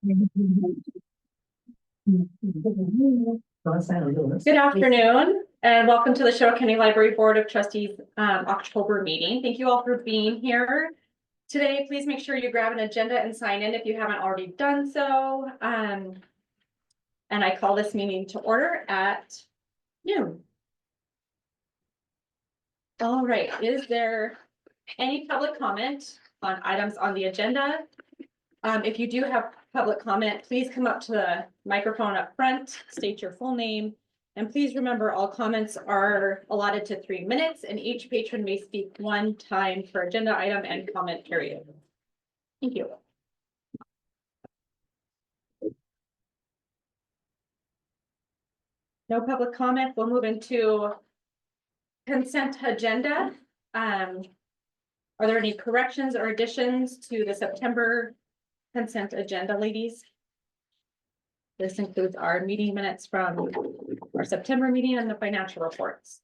Good afternoon and welcome to the Chouteau County Library Board of Trustees October meeting. Thank you all for being here today. Please make sure you grab an agenda and sign in if you haven't already done so. And I call this meeting to order at noon. All right, is there any public comment on items on the agenda? If you do have public comment, please come up to the microphone up front, state your full name, and please remember all comments are allotted to 3 minutes and each patron may speak one time per agenda item and comment period. Thank you. No public comment. We'll move into consent agenda. Are there any corrections or additions to the September consent agenda, ladies? This includes our meeting minutes from our September meeting and the financial reports.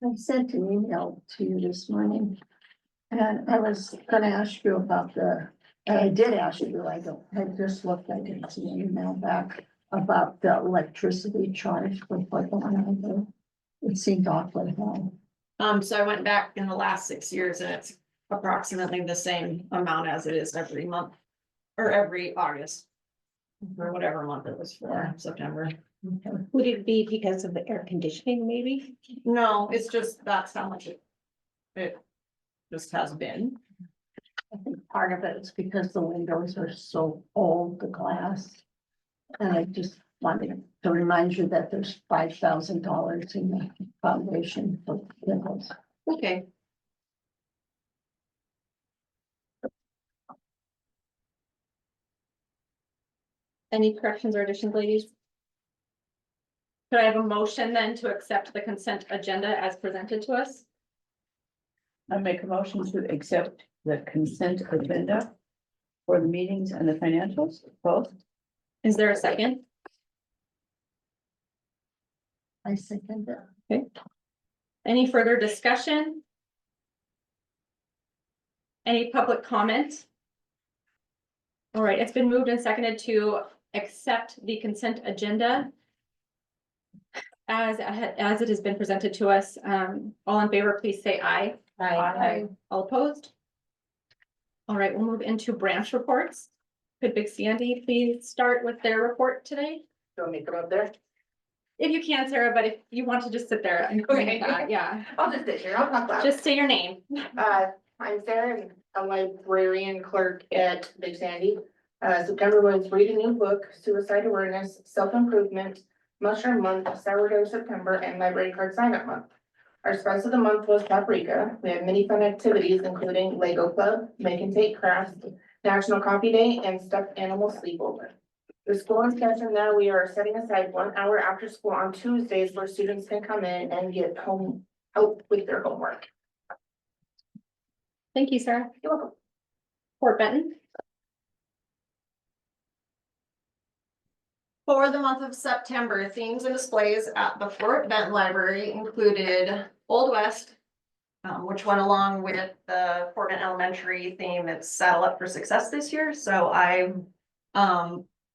I sent an email to you this morning. And I was gonna ask you about I did ask you, I just looked, I didn't see an email back about the electricity charge with what the one. It seemed awfully high. So I went back in the last 6 years and it's approximately the same amount as it is every month. Or every August. Or whatever month it was for, September. Would it be because of the air conditioning, maybe? No, it's just, that's how much it just has been. I think part of it is because the windows are so old, the glass. And I just wanted to remind you that there's $5,000 in the foundation for windows. Okay. Any corrections or additions, ladies? Could I have a motion then to accept the consent agenda as presented to us? I make a motion to accept the consent agenda for the meetings and the financials, both. Is there a second? I second that. Okay. Any further discussion? Any public comment? All right, it's been moved and seconded to accept the consent agenda as it has been presented to us. All in favor, please say aye. Aye. All opposed? All right, we'll move into branch reports. Could Big Sandy please start with their report today? Do you want me to come up there? If you can, Sarah, but if you want to just sit there and Okay. yeah, I'll just sit here, I'll talk loud. just say your name. I'm Sarah, and I'm a librarian clerk at Big Sandy. September was read a new book, suicide awareness, self-improvement, mushroom month, sourdough September, and library card sign-up month. Our spice of the month was paprika. We had many fun activities, including Lego Club, Make and Take Crafts, National Coffee Day, and Stuffed Animal Sleepover. The school in session now, we are setting aside 1 hour after school on Tuesdays where students can come in and get home help with their homework. Thank you, Sarah. You're welcome. Fort Benton. For the month of September, themes and displays at the Fort Benton Library included Old West, which went along with the Fort Benton Elementary theme. It's Saddle Up for Success this year. So I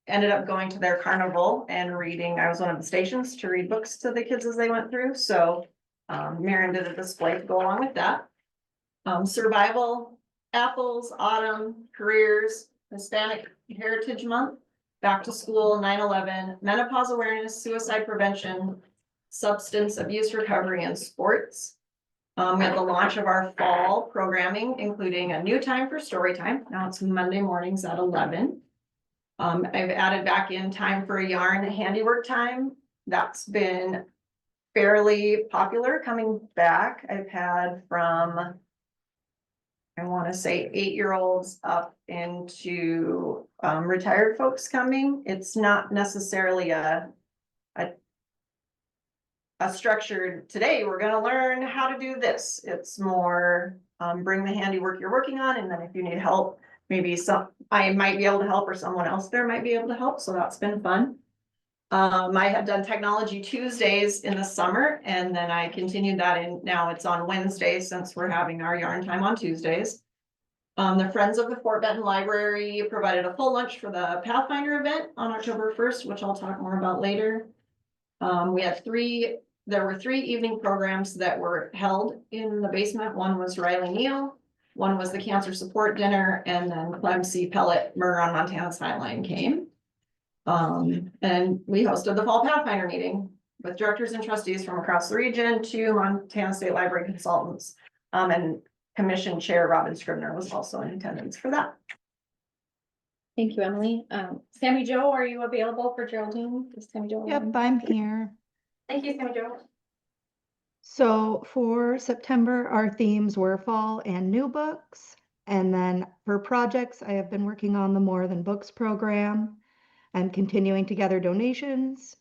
ended up going to their carnival and reading. I was one of the stations to read books to the kids as they went through. So Marion did a display to go along with that. Survival, Apples, Autumn, Careers, Hispanic Heritage Month, Back to School, 9/11, Menopause Awareness, Suicide Prevention, Substance Abuse Recovery, and Sports. We had the launch of our fall programming, including a new time for story time. Now it's Monday mornings at 11. I've added back in time for a yarn handiwork time. That's been fairly popular coming back. I've had from, I want to say 8-year-olds up into retired folks coming. It's not necessarily a structured, today we're going to learn how to do this. It's more bring the handiwork you're working on, and then if you need help, maybe I might be able to help or someone else there might be able to help. So that's been fun. I had done Technology Tuesdays in the summer, and then I continued that, and now it's on Wednesdays since we're having our yarn time on Tuesdays. The Friends of the Fort Benton Library provided a full lunch for the Pathfinder event on October 1st, which I'll talk more about later. There were 3 evening programs that were held in the basement. One was Riley Neal, one was the Cancer Support Dinner, and then Clem C. Pellet, Murder on Montana's Hotline came. And we hosted the Fall Pathfinder meeting with directors and trustees from across the region, 2 Montana State Library consultants. And Commission Chair Robin Scribner was also in attendance for that. Thank you, Emily. Sammy Jo, are you available for Geraldine? Is Sammy Jo? Yep, I'm here. Thank you, Sammy Jo. So for September, our themes were fall and new books. And then for projects, I have been working on the More Than Books program. I'm continuing to gather donations.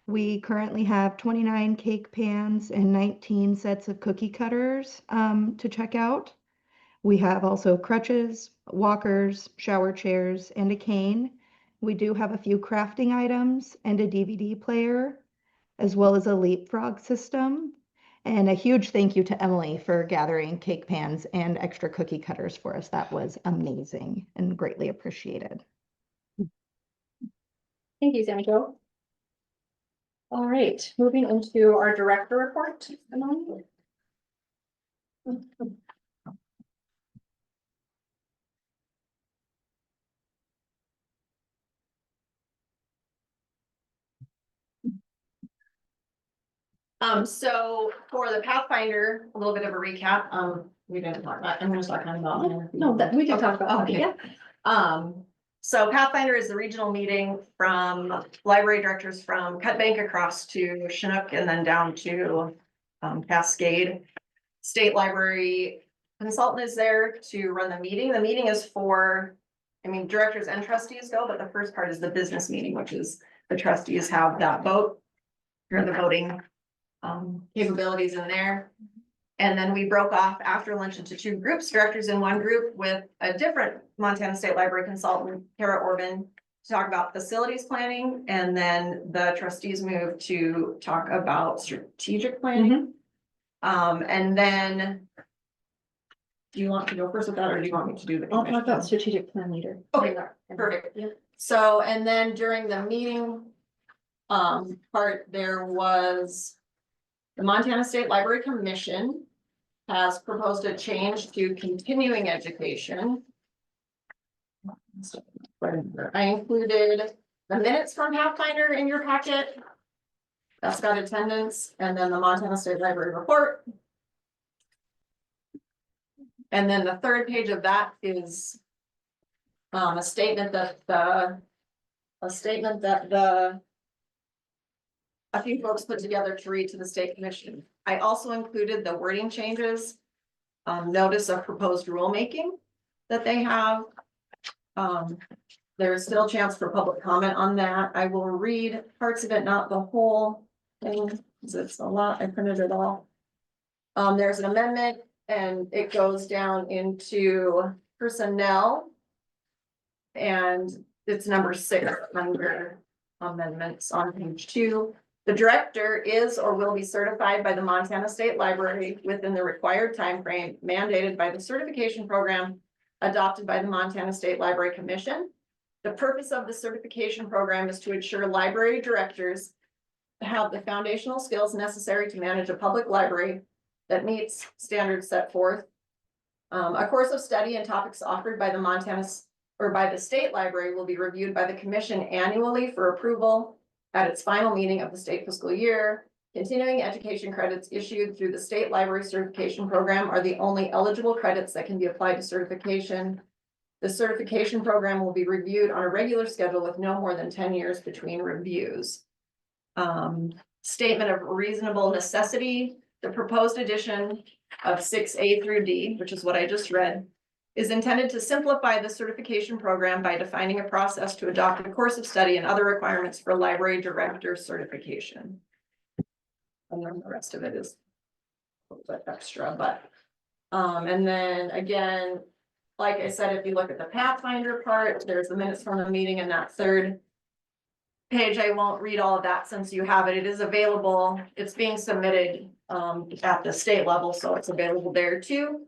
We currently have 29 cake pans and 19 sets of cookie cutters to check out. We have also crutches, walkers, shower chairs, and a cane. We do have a few crafting items and a DVD player, as well as a leapfrog system. And a huge thank you to Emily for gathering cake pans and extra cookie cutters for us. That was amazing and greatly appreciated. Thank you, Sammy Jo. All right, moving into our director report, Emily. So for the Pathfinder, a little bit of a recap, we didn't talk about, I'm gonna start kind of about. No, that, we can talk about that, Okay. yeah. So Pathfinder is the regional meeting from library directors from Cut Bank across to Chinook and then down to Cascade. State Library consultant is there to run the meeting. The meeting is for, directors and trustees go, but the first part is the business meeting, which is the trustees have that vote. Or the voting capabilities in there. And then we broke off after lunch into 2 groups, directors in one group with a different Montana State Library consultant, Kara Orban, to talk about facilities planning. And then the trustees moved to talk about strategic planning. And then do you want to go first with that, or do you want me to do the I'll talk commission? about strategic plan later. Okay, perfect. Yep. So, and then during the meeting part, there was the Montana State Library Commission has proposed a change to continuing education. I included the minutes from Pathfinder in your packet. That's got attendance, and then the Montana State Library report. And then the 3rd page of that is a statement that a few folks put together to read to the state commission. I also included the wording changes, notice of proposed rulemaking that they have. There is still a chance for public comment on that. I will read parts of it, not the whole thing, because it's a lot. I printed it all. There's an amendment and it goes down into personnel. And it's number 6 under amendments on page 2. The director is or will be certified by the Montana State Library within the required time frame mandated by the certification program adopted by the Montana State Library Commission. The purpose of the certification program is to ensure library directors have the foundational skills necessary to manage a public library that meets standards set forth. A course of study and topics offered by the state library will be reviewed by the commission annually for approval at its final meeting of the state fiscal year. Continuing education credits issued through the state library certification program are the only eligible credits that can be applied to certification. The certification program will be reviewed on a regular schedule with no more than 10 years between reviews. Statement of reasonable necessity. The proposed addition of 6A through D, which is what I just read, is intended to simplify the certification program by defining a process to adopt a course of study and other requirements for library director certification. And then the rest of it is a little bit extra, but, and then again, like I said, if you look at the Pathfinder part, there's the minutes from the meeting in that 3rd page, I won't read all of that since you have it. It is available. It's being submitted at the state level, so it's available there too.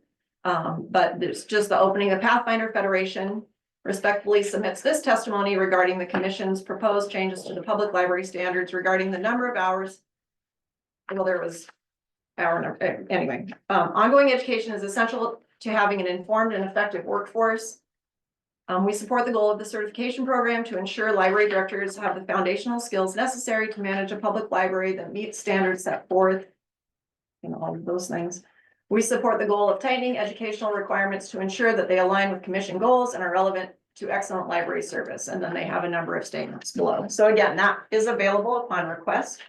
But there's just the opening. The Pathfinder Federation respectfully submits this testimony regarding the commission's proposed changes to the public library standards regarding the number of hours. Well, there was hour number, anyway. Ongoing education is essential to having an informed and effective workforce. We support the goal of the certification program to ensure library directors have the foundational skills necessary to manage a public library that meets standards set forth. And all of those things. We support the goal of tightening educational requirements to ensure that they align with commission goals and are relevant to excellent library service. And then they have a number of statements below. So again, that is available upon request,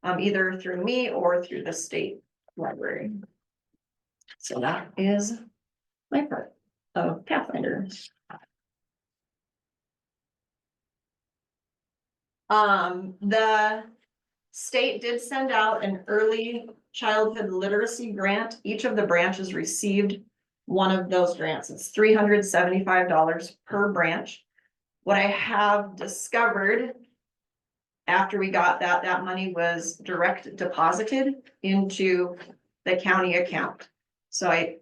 either through me or through the state library. So that is my part of Pathfinder. The state did send out an early childhood literacy grant. Each of the branches received one of those grants. It's $375 per branch. What I have discovered after we got that money was direct deposited into the county account. So I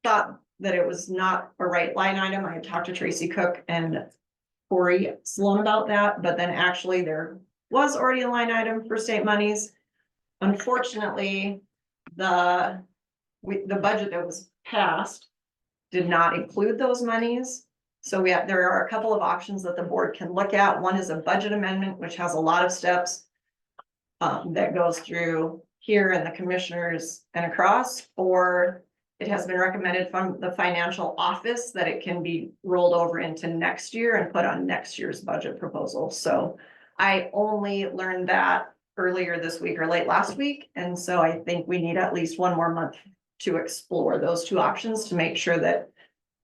thought that it was not a right line item. I had talked to Tracy Cook and Corey Sloan about that, but then actually there was already a line item for state monies. Unfortunately, the budget that was passed did not include those monies. So there are a couple of options that the board can look at. One is a budget amendment, which has a lot of steps that goes through here and the commissioners and across, or it has been recommended from the financial office that it can be rolled over into next year and put on next year's budget proposal. So I only learned that earlier this week or late last week. And so I think we need at least one more month to explore those two options to make sure that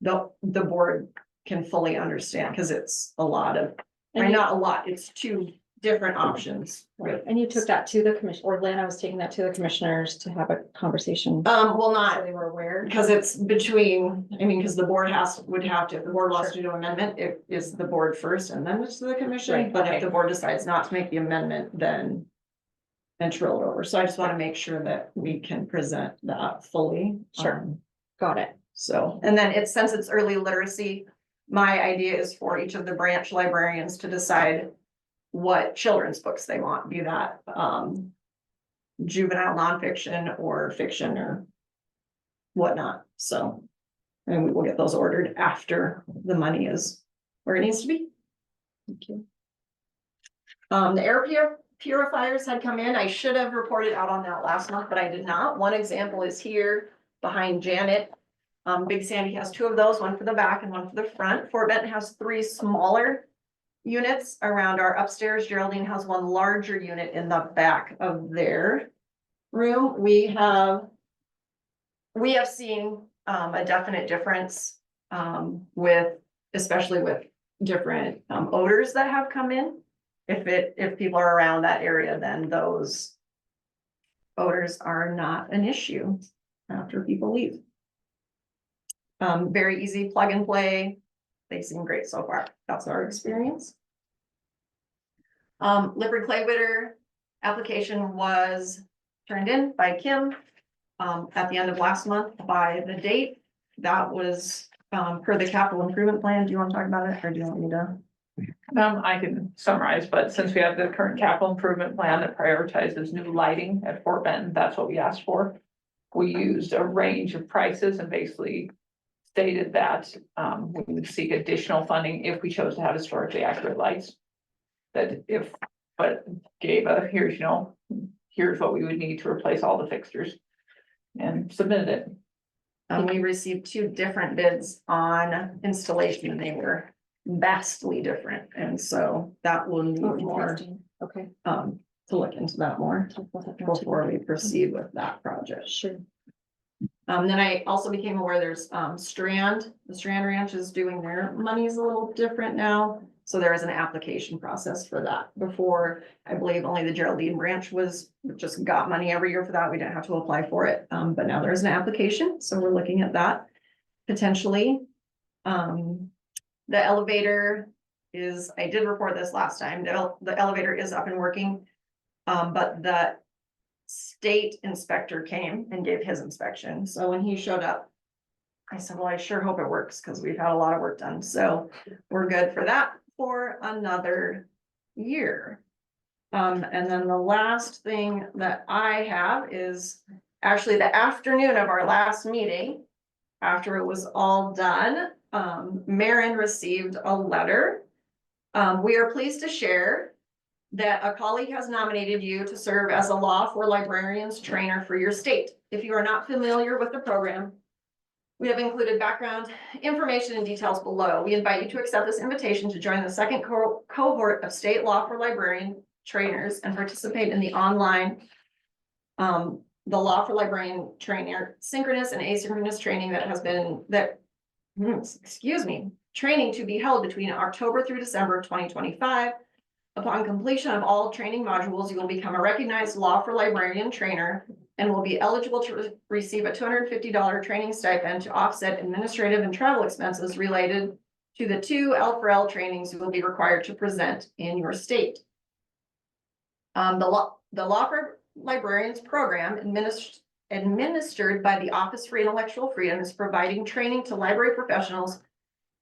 the board can fully understand, because it's a lot of, or not a lot, it's two different options. Right, and you took that to the commission, or Lynn, I was taking that to the commissioners to have a conversation. Well, So not they were aware. because it's between, I mean, because the board would have to, if the board wants to do an amendment, it is the board first and then it's to the commission. Right, But okay. if the board decides not to make the amendment, then roll it over. So I just want to make sure that we can present that fully. Sure. Got it. So, and then since it's early literacy, my idea is for each of the branch librarians to decide what children's books they want, be that juvenile nonfiction or fiction or whatnot. So, and we will get those ordered after the money is where it needs to be. Thank you. The air purifiers had come in. I should have reported out on that last month, but I did not. One example is here behind Janet. Big Sandy has two of those, one for the back and one for the front. Fort Benton has three smaller units around our upstairs. Geraldine has one larger unit in the back of their room. We have seen a definite difference especially with different odors that have come in. If people are around that area, then those odors are not an issue after people leave. Very easy plug and play. They seem great so far. That's our experience. Liquid clay witter application was turned in by Kim at the end of last month by the date. That was per the capital improvement plan. Do you want to talk about it or do you want me to? I can summarize, but since we have the current capital improvement plan that prioritizes new lighting at Fort Benton, that's what we asked for. We used a range of prices and basically stated that we would seek additional funding if we chose to have historically accurate lights. But gave here's what we would need to replace all the fixtures and submitted it. We received two different bids on installation and they were vastly different. And so that will need more Interesting. Okay. to look into that more before we proceed with that project. Sure. Then I also became aware there's the Strand Ranch is doing their monies a little different now. So there is an application process for that. Before, I believe only the Geraldine Branch just got money every year for that. We didn't have to apply for it. But now there is an application. So we're looking at that potentially. The elevator is, I did report this last time, the elevator is up and working. But the state inspector came and gave his inspection, so when he showed up, I said, well, I sure hope it works, because we've had a lot of work done, so we're good for that for another year. And then the last thing that I have is actually the afternoon of our last meeting. After it was all done, Marin received a letter. We are pleased to share that a colleague has nominated you to serve as a Law for Librarians trainer for your state. If you are not familiar with the program, we have included background information and details below. We invite you to accept this invitation to join the second cohort of state Law for Librarian trainers and participate in the online the Law for Librarian trainer synchronous and asynchronous training that has been training to be held between October through December 2025. Upon completion of all training modules, you will become a recognized Law for Librarian trainer and will be eligible to receive a $250 training stipend to offset administrative and travel expenses related to the 2 L4L trainings you will be required to present in your state. The Law for Librarians program administered by the Office for Intellectual Freedom is providing training to library professionals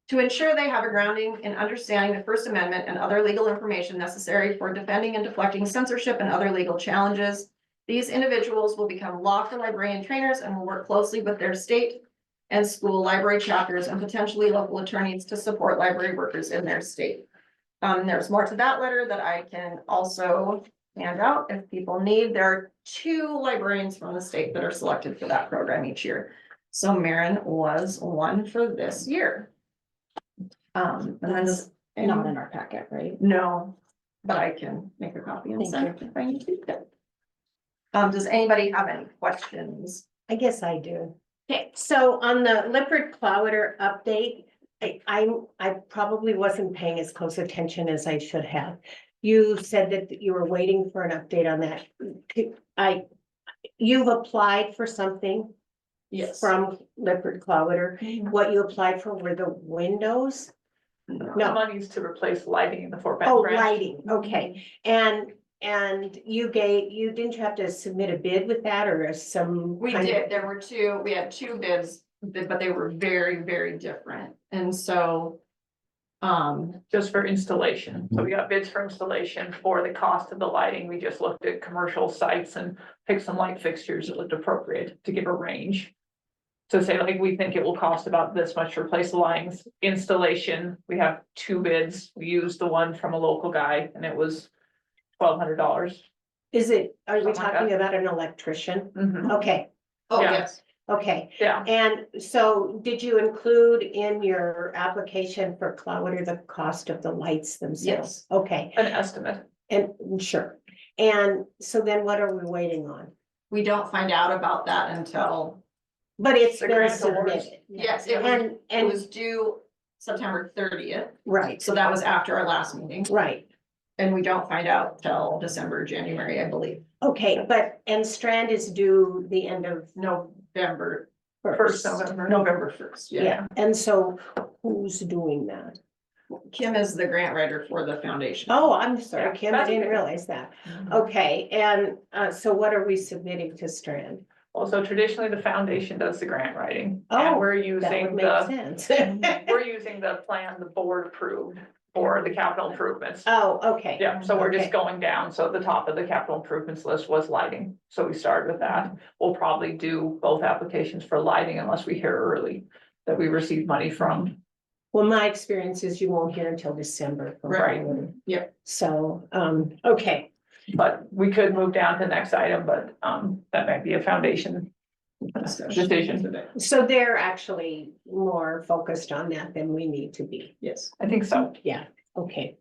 to ensure they have a grounding in understanding the First Amendment and other legal information necessary for defending and deflecting censorship and other legal challenges. These individuals will become Law for Librarian trainers and will work closely with their state and school library chapters and potentially local attorneys to support library workers in their state. There's more to that letter that I can also hand out if people need. There are 2 librarians from the state that are selected for that program each year. So Marin was one for this year. And then That's not in our packet, right? no, but I can make a copy and Thank send if I need to. Does anybody have any questions? I guess I do. Okay, so on the Lippert Clowder update, I probably wasn't paying as close attention as I should have. You said that you were waiting for an update on that. You've applied for something Yes. from Lippert Clowder. What you applied for were the windows? The No, money's to replace lighting in the Fort Bend oh, branch. lighting, okay. And you didn't you have to submit a bid with that or some? We kind of- did, there were 2, we had 2 bids, but they were very, very different, and so. Just for installation. So we got bids for installation. For the cost of the lighting, we just looked at commercial sites and picked some light fixtures that looked appropriate to give a range. So say like, we think it will cost about this much to replace the lines. Installation, we have 2 bids. We used the one from a local guy and it was $1,200. Are we Something like talking that. about an electrician? Mhm. Okay, Oh, Yeah. yes, okay. Yeah, And so did you include in your application for Clowder the cost of the lights themselves? Okay, an estimate. and sure. And so then what are we waiting on? we don't find out about that until, But it's The been grant awards. submitted. yes, And, it was due September 30th, right, so that was after our last meeting. right. And we don't find out till December, January, I believe, Okay, and Strand is due the end of November, First first. November. November 1st, yeah. Yeah, and so who's doing that? Kim is the grant writer for the foundation. Oh, I'm sorry, Yeah, Kim, I that's didn't okay. realize that. Mhm. Okay, and so what are we submitting to Strand? Also, traditionally, the foundation does the grant writing. Oh, And we're That using would make the, sense. we're using the plan the board approved for the capital improvements. Oh, okay. Yeah, so we're just Okay. going down. So the top of the capital improvements list was lighting. So we started with that. We'll probably do both applications for lighting unless we hear early that we receive money from. Well, my experience is you won't hear until December. from Right. Clowder. Yep. So, okay, But we could move down to the next item, but that might be a foundation decision. so they're actually more focused on that than we need to be. Yes. I think so. Yeah, okay.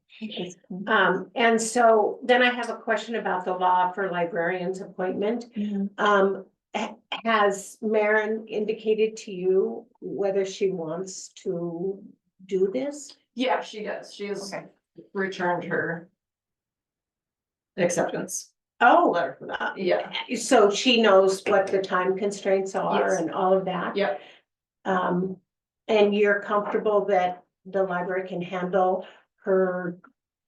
And so then I have a question about the Law for Librarians appointment. Has Maren indicated to you whether she wants to do this? Yeah, she does. She has Okay. returned her acceptance Oh, letter for that. Yeah, so she knows what the time constraints are Yes. and all of that? yep. And you're comfortable that the library can handle her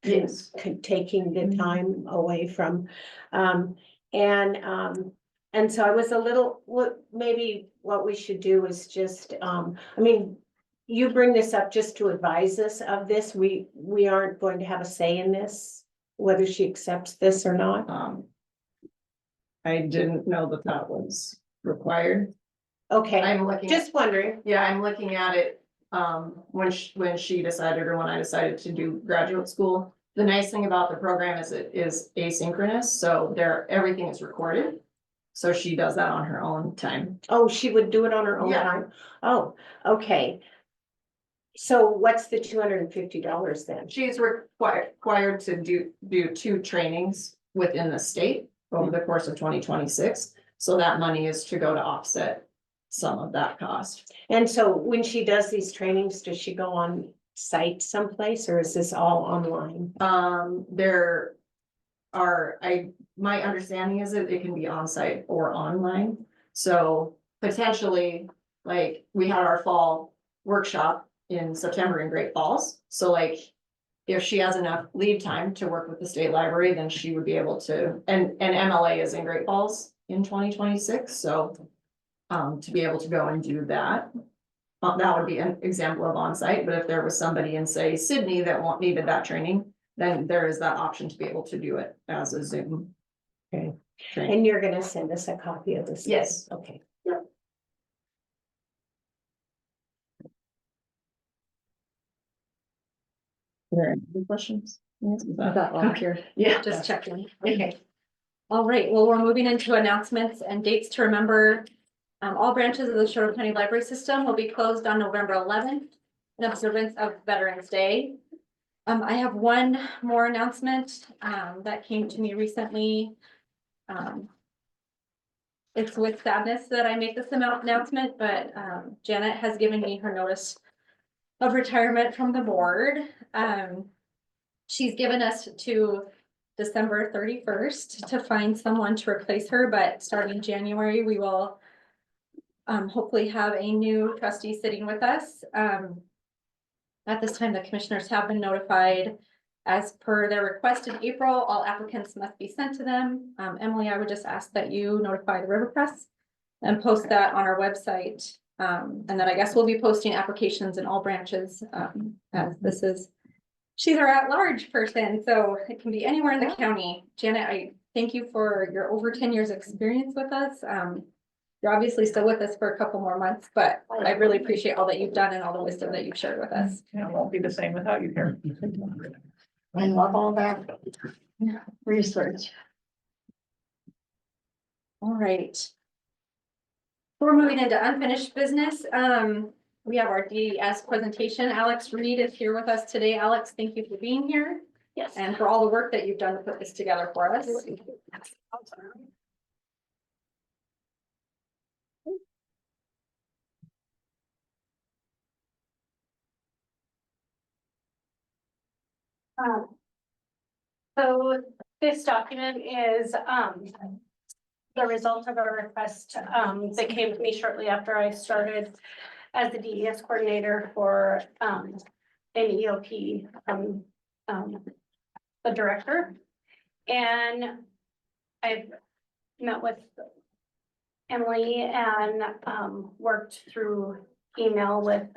Yes. taking the time away from, and so I was a little, maybe what we should do is just, I mean, you bring this up just to advise us of this. We aren't going to have a say in this, whether she accepts this or not. I didn't know that that was required. Okay, I'm looking, just wondering. yeah, I'm looking at it, when she decided or when I decided to do graduate school. The nice thing about the program is it is asynchronous, so everything is recorded. So she does that on her own time. Oh, she would do it on her own Yeah. time? Oh, okay. So what's the $250 then? She's required to do 2 trainings within the state over the course of 2026. So that money is to go to offset some of that cost. And so when she does these trainings, does she go on site someplace or is this all online? There are, my understanding is that it can be on-site or online. So potentially, like, we had our fall workshop in September in Great Falls. So like, if she has enough lead time to work with the state library, then she would be able to, and MLA is in Great Falls in 2026, so to be able to go and do that. That would be an example of on-site, but if there was somebody in, say, Sydney that needed that training, then there is that option to be able to do it as a Zoom. Okay. Training. And you're gonna send us a copy of this? Yes. Okay. Are there any questions? Yeah, just checking. Okay. All right, well, we're moving into announcements and dates to remember. All branches of the Chouteau County Library System will be closed on November 11th in observance of Veterans Day. I have one more announcement, that came to me recently. It's with sadness that I make this announcement, but, Janet has given me her notice of retirement from the board. She's given us to December 31st to find someone to replace her, but starting January, we will hopefully have a new trustee sitting with us. At this time, the commissioners have been notified. As per their request in April, all applicants must be sent to them. Emily, I would just ask that you notify the River Press and post that on our website. And then I guess we'll be posting applications in all branches, as this is, she's our at-large person, so it can be anywhere in the county. Janet, I thank you for your over 10 years experience with us. You're obviously still with us for a couple more months, but I really appreciate all that you've done and all the wisdom that you've shared with us. It won't be the same without you here. I love all that research. All right. We're moving into unfinished business. We have our DES presentation. Alex Reed is here with us today. Alex, thank you for being here. Yes. And for all the work that you've done to put this together for us. So this document is, the result of a request, that came to me shortly after I started as the DES coordinator for, an EOP, the director. And I've met with Emily and, worked through email with,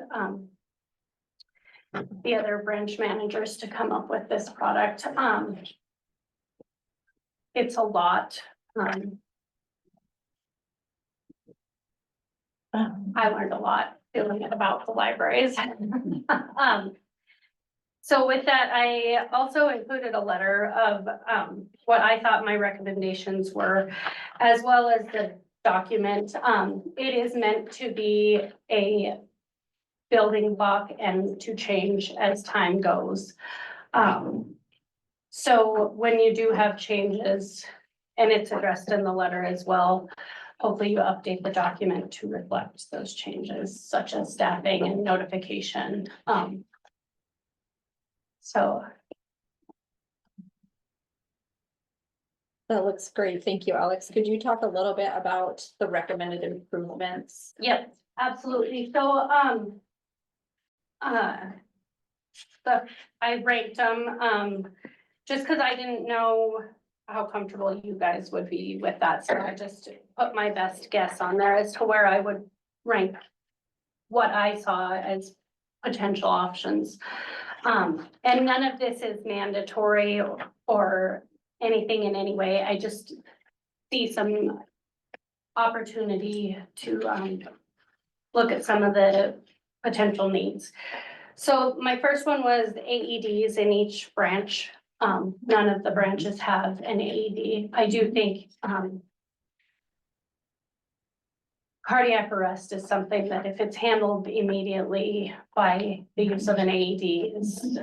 the other branch managers to come up with this product. It's a lot. I learned a lot doing it about the libraries. So with that, I also included a letter of what I thought my recommendations were, as well as the document. It is meant to be a building block and to change as time goes. So when you do have changes, and it's addressed in the letter as well, hopefully you update the document to reflect those changes, such as staffing and notification. So That looks great. Thank you, Alex. Could you talk a little bit about the recommended improvements? yep, absolutely. So, I ranked them, just because I didn't know how comfortable you guys would be with that, so I just put my best guess on there as to where I would rank what I saw as potential options. And none of this is mandatory or anything in any way. I just see some opportunity to look at some of the potential needs. So my first one was AEDs in each branch. None of the branches have an AED. I do think cardiac arrest is something that if it's handled immediately by the use of an AED is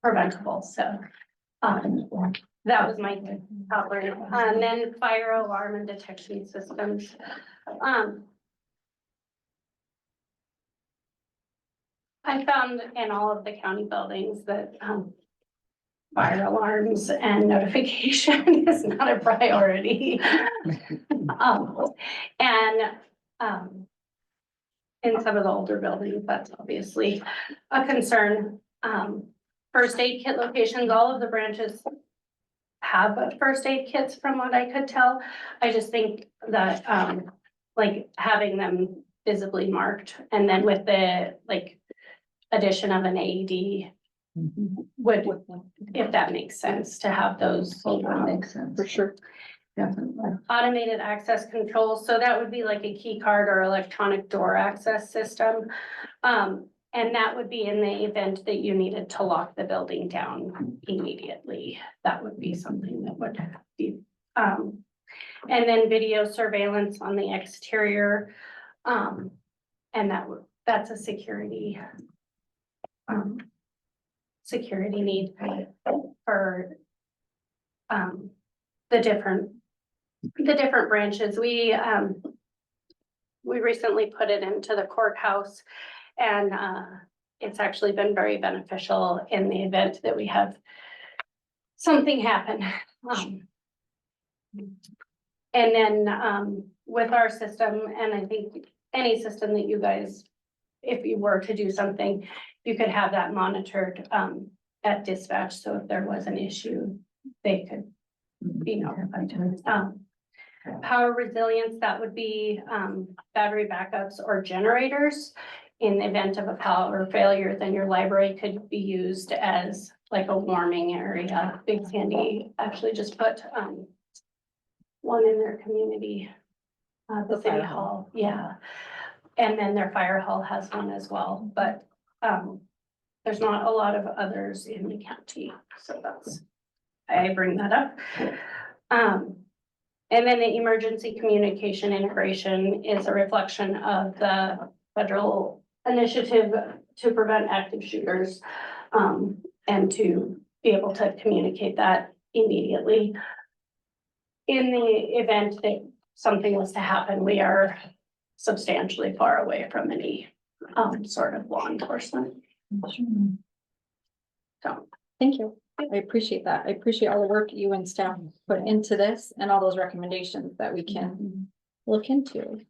preventable, so that was my top learning. And then fire alarm and detection systems. I found in all of the county buildings that fire alarms and notification is not a priority. In some of the older buildings, that's obviously a concern. First aid kit locations, all of the branches have first aid kits from what I could tell. I just think that like having them visibly marked and then with the like addition of an AED would, if that makes sense, to have those. That makes sense. For sure. Definitely. Automated access control, so that would be like a key card or electronic door access system. And that would be in the event that you needed to lock the building down immediately. That would be something that would be, and then video surveillance on the exterior. And that's a security need for the different branches. We recently put it into the courthouse and it's actually been very beneficial in the event that we have something happen. And then with our system, and I think any system that you guys, if you were to do something, you could have that monitored at dispatch. So if there was an issue, they could be notified. Power resilience, that would be battery backups or generators. In the event of a power failure, then your library could be used as like a warming area. Big Sandy actually just put one in their community, the city hall, yeah. And then their fire hall has one as well, but there's not a lot of others in the county, so that's, I bring that up. And then the emergency communication integration is a reflection of the federal initiative to prevent active shooters, and to be able to communicate that immediately. In the event that something was to happen, we are substantially far away from any sort of law enforcement. So, Thank you. I appreciate that. I appreciate all the work you and staff put into this and all those recommendations that we can look into.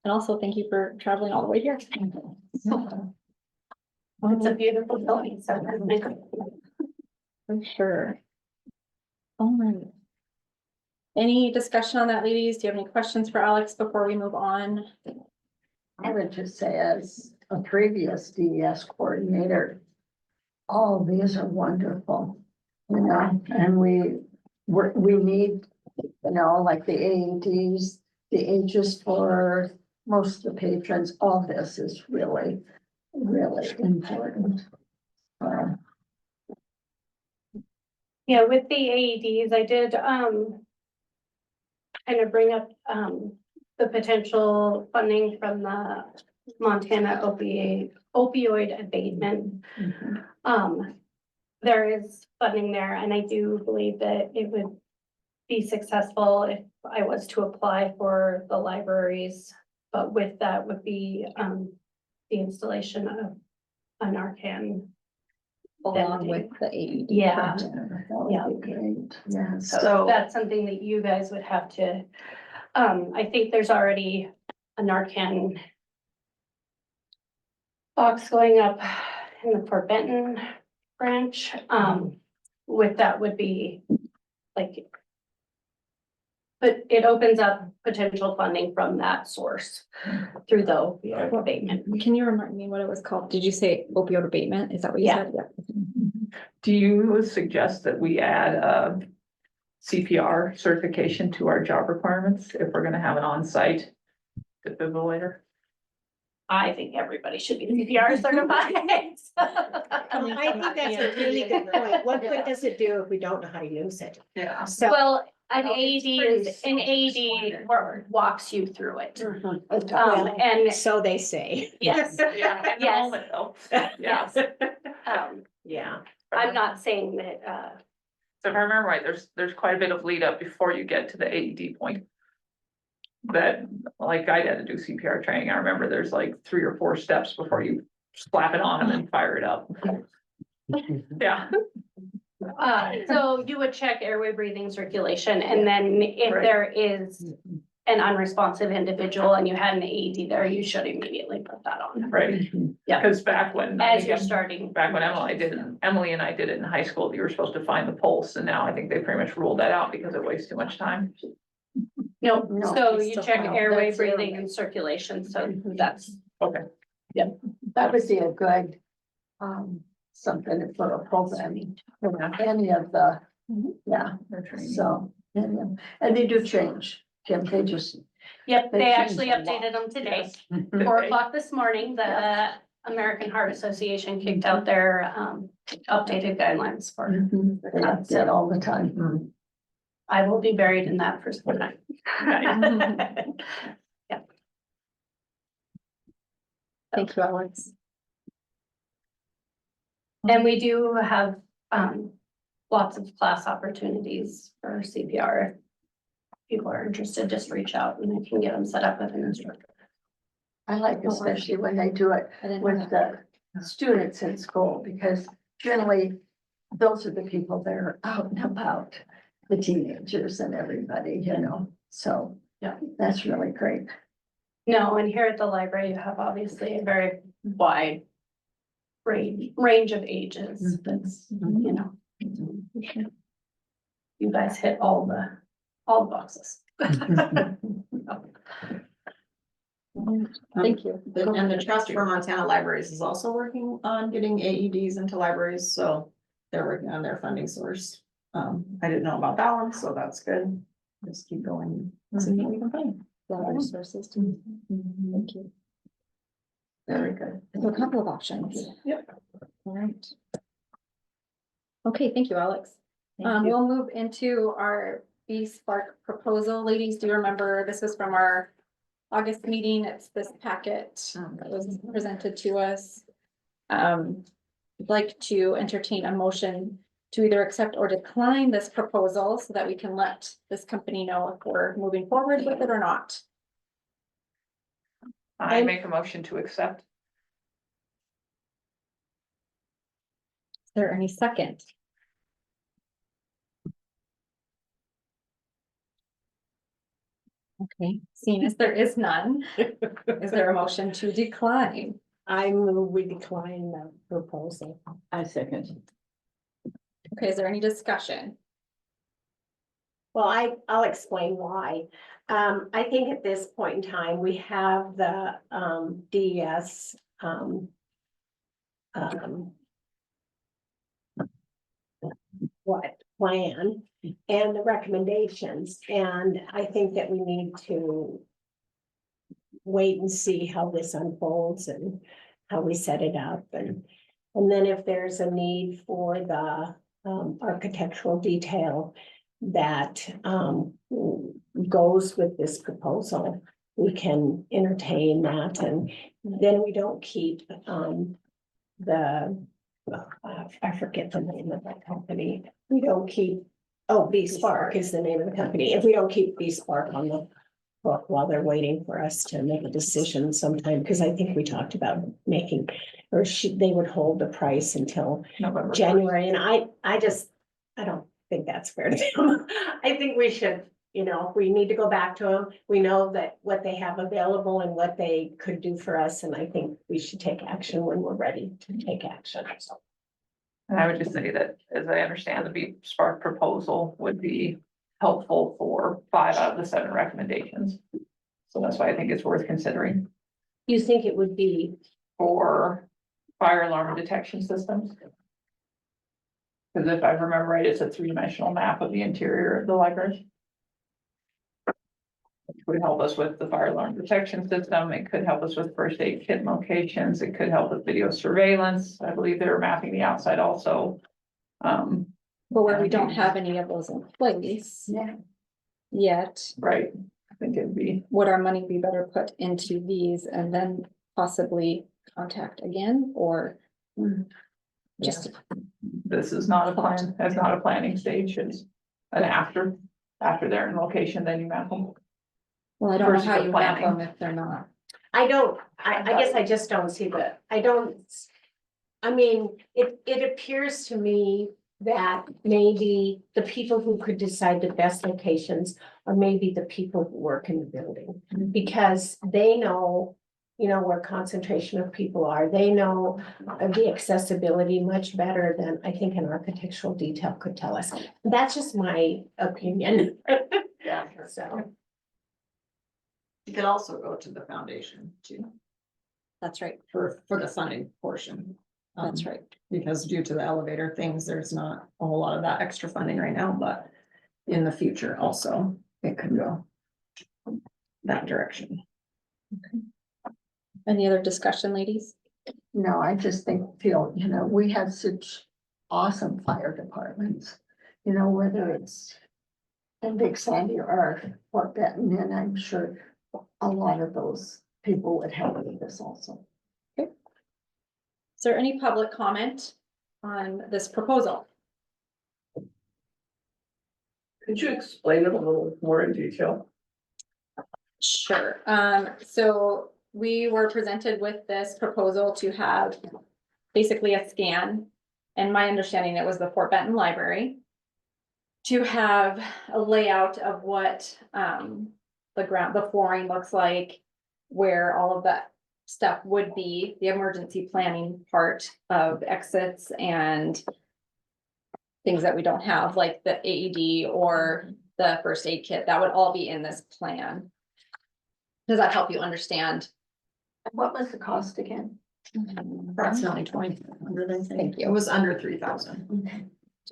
And also thank you for traveling all the way here. it's a beautiful building, so. For sure. All right. Any discussion on that, ladies? Do you have any questions for Alex before we move on? I would just say as a previous DES coordinator, all these are wonderful, you know, and we need, you know, like the AEDs, the ages for most of the patrons, all this is really, really important. Yeah, with the AEDs, I did kind of bring up the potential funding from the Montana opioid abatement. There is funding there, and I do believe that it would be successful if I was to apply for the libraries. But with that would be the installation of a Narcan. Along with the AED. Yeah. That would be great, yes. So that's something that you guys would have to, I think there's already a Narcan box going up in the Fort Benton branch, with that would be like. But it opens up potential funding from that source through the opioid abatement. Can you remind me what it was called? Did you say opioid abatement? Is that what you Yeah. said? Yeah. Do you suggest that we add a CPR certification to our job requirements if we're gonna have an on-site defibrillator? I think everybody should be CPR certified. I think that's a really good point. What good does it do if we don't know how to use it? Yeah. So. Well, an Well, it's AED pretty is, an AED walks you through it. Well, And so they say. yes, Yeah, and the Yes. moment helps. Yeah. yes. Yeah. I'm not saying that, So if I remember right, there's quite a bit of lead up before you get to the AED point. That, like, I had to do CPR training. I remember there's like 3 or 4 steps before you slap it on them and fire it up. Yeah. so you would check airway, breathing, circulation, and then if Right. there is an unresponsive individual and you had an AED there, you should immediately put that on. Right. Yeah. Because back when. As you're starting. Back when Emily and I did it in high school, you were supposed to find the pulse, and now I think they pretty much ruled that out because it wastes too much time. No, No, so we you still check have- airway, that's breathing airway. and circulation, so that's, Okay. That would be a good, something for a program, any of the, yeah, so, and they do change, Kim, they just. yep, They they changed actually a lot. updated them today. Yes. 4 o'clock this morning, the American Heart Association kicked out their updated guidelines for. They update all the time. I will be buried in that for some time. Thank you, Alex. And we do have lots of class opportunities for CPR. If people are interested, just reach out and I can get them set up with an instructor. I like especially when they do it I didn't know with that. the students in school, because generally, those are the people that are out and about, the teenagers and everybody, you know, so. Yeah. That's really great. No, and here at the library, you have obviously a very wide range of ages. That's, you know. You guys hit all the boxes. Thank you. And the Trust for Montana Libraries is also working on getting AEDs into libraries, so they're working on their funding source. I didn't know about that one, so that's good. Just keep going, see what we can find. Other sources too. Thank you. Very good. So a couple of options. Yep. All right. Okay, thank you, Alex. We'll move into our B-Spark proposal. Ladies, do you remember, this was from our August meeting. It's this packet that was presented to us. I'd like to entertain a motion to either accept or decline this proposal so that we can let this company know if we're moving forward with it or not. I make a motion to accept. Is there any second? Okay, seeing as there is none, is there a motion to decline? I move we decline the proposal. I second. Okay, is there any discussion? Well, I'll explain why. I think at this point in time, we have the DES plan and the recommendations, and I think that we need to wait and see how this unfolds and how we set it up, and then if there's a need for the architectural detail that goes with this proposal, we can entertain that, and then we don't keep I forget the name of that company. We don't keep, B-Spark is the name of the company. If we don't keep B-Spark on the book while they're waiting for us to make a decision sometime, because I think we talked about making, or they would hold the price until November 1st. January, and I don't think that's fair to them. I think we should You know, we need to go back to them. We know that what they have available and what they could do for us, and I think we should take action when we're ready to take action, so. And I would just say that, as I understand, the Beef Spark proposal would be helpful for 5 out of the 7 recommendations. So that's why I think it's worth considering You think it would be, for fire alarm detection systems. Because if I remember right, it's a 3-dimensional map of the interior of the library. Which would help us with the fire alarm detection system. It could help us with first aid kit locations. It could help with video surveillance. I believe they're mapping the outside also. But where we don't have any of those in place Yeah. yet, Right, I think it'd be, would our money be better put into these and then possibly contact again, or just, this is not a plan, it's not a planning stage, it's an after they're in location, then you map them. well, I don't know versus how the you map planning. them if they're not. I guess I just don't see I mean, it appears to me that maybe the people who could decide the best locations are maybe the people who work in the building. Because they know, where concentration of people are. They know the accessibility much better than I think an architectural detail could tell us. That's just my opinion. Yeah. So, You could also go to the foundation too, That's right, for the funding portion. that's right. Because due to the elevator things, there's not a whole lot of that extra funding right now, but in the future also, it could go that direction. Any other discussion, ladies? No, I just feel, we have such awesome fire departments, whether it's in Big Sandy or Fort Benton, and I'm sure a lot of those people would help with this also. Is there any public comment on this proposal? Could you explain it a little more in detail? Sure, so we were presented with this proposal to have basically a scan. And my understanding, it was the Fort Benton Library. To have a layout of what, the flooring looks like, where all of that stuff would be, the emergency planning part of exits and things that we don't have, like the AED or the first aid kit, that would all be in this plan. Does that help you understand? What was the cost again? Approximately 2,500, I think. Thank you. It was under 3,000. Okay.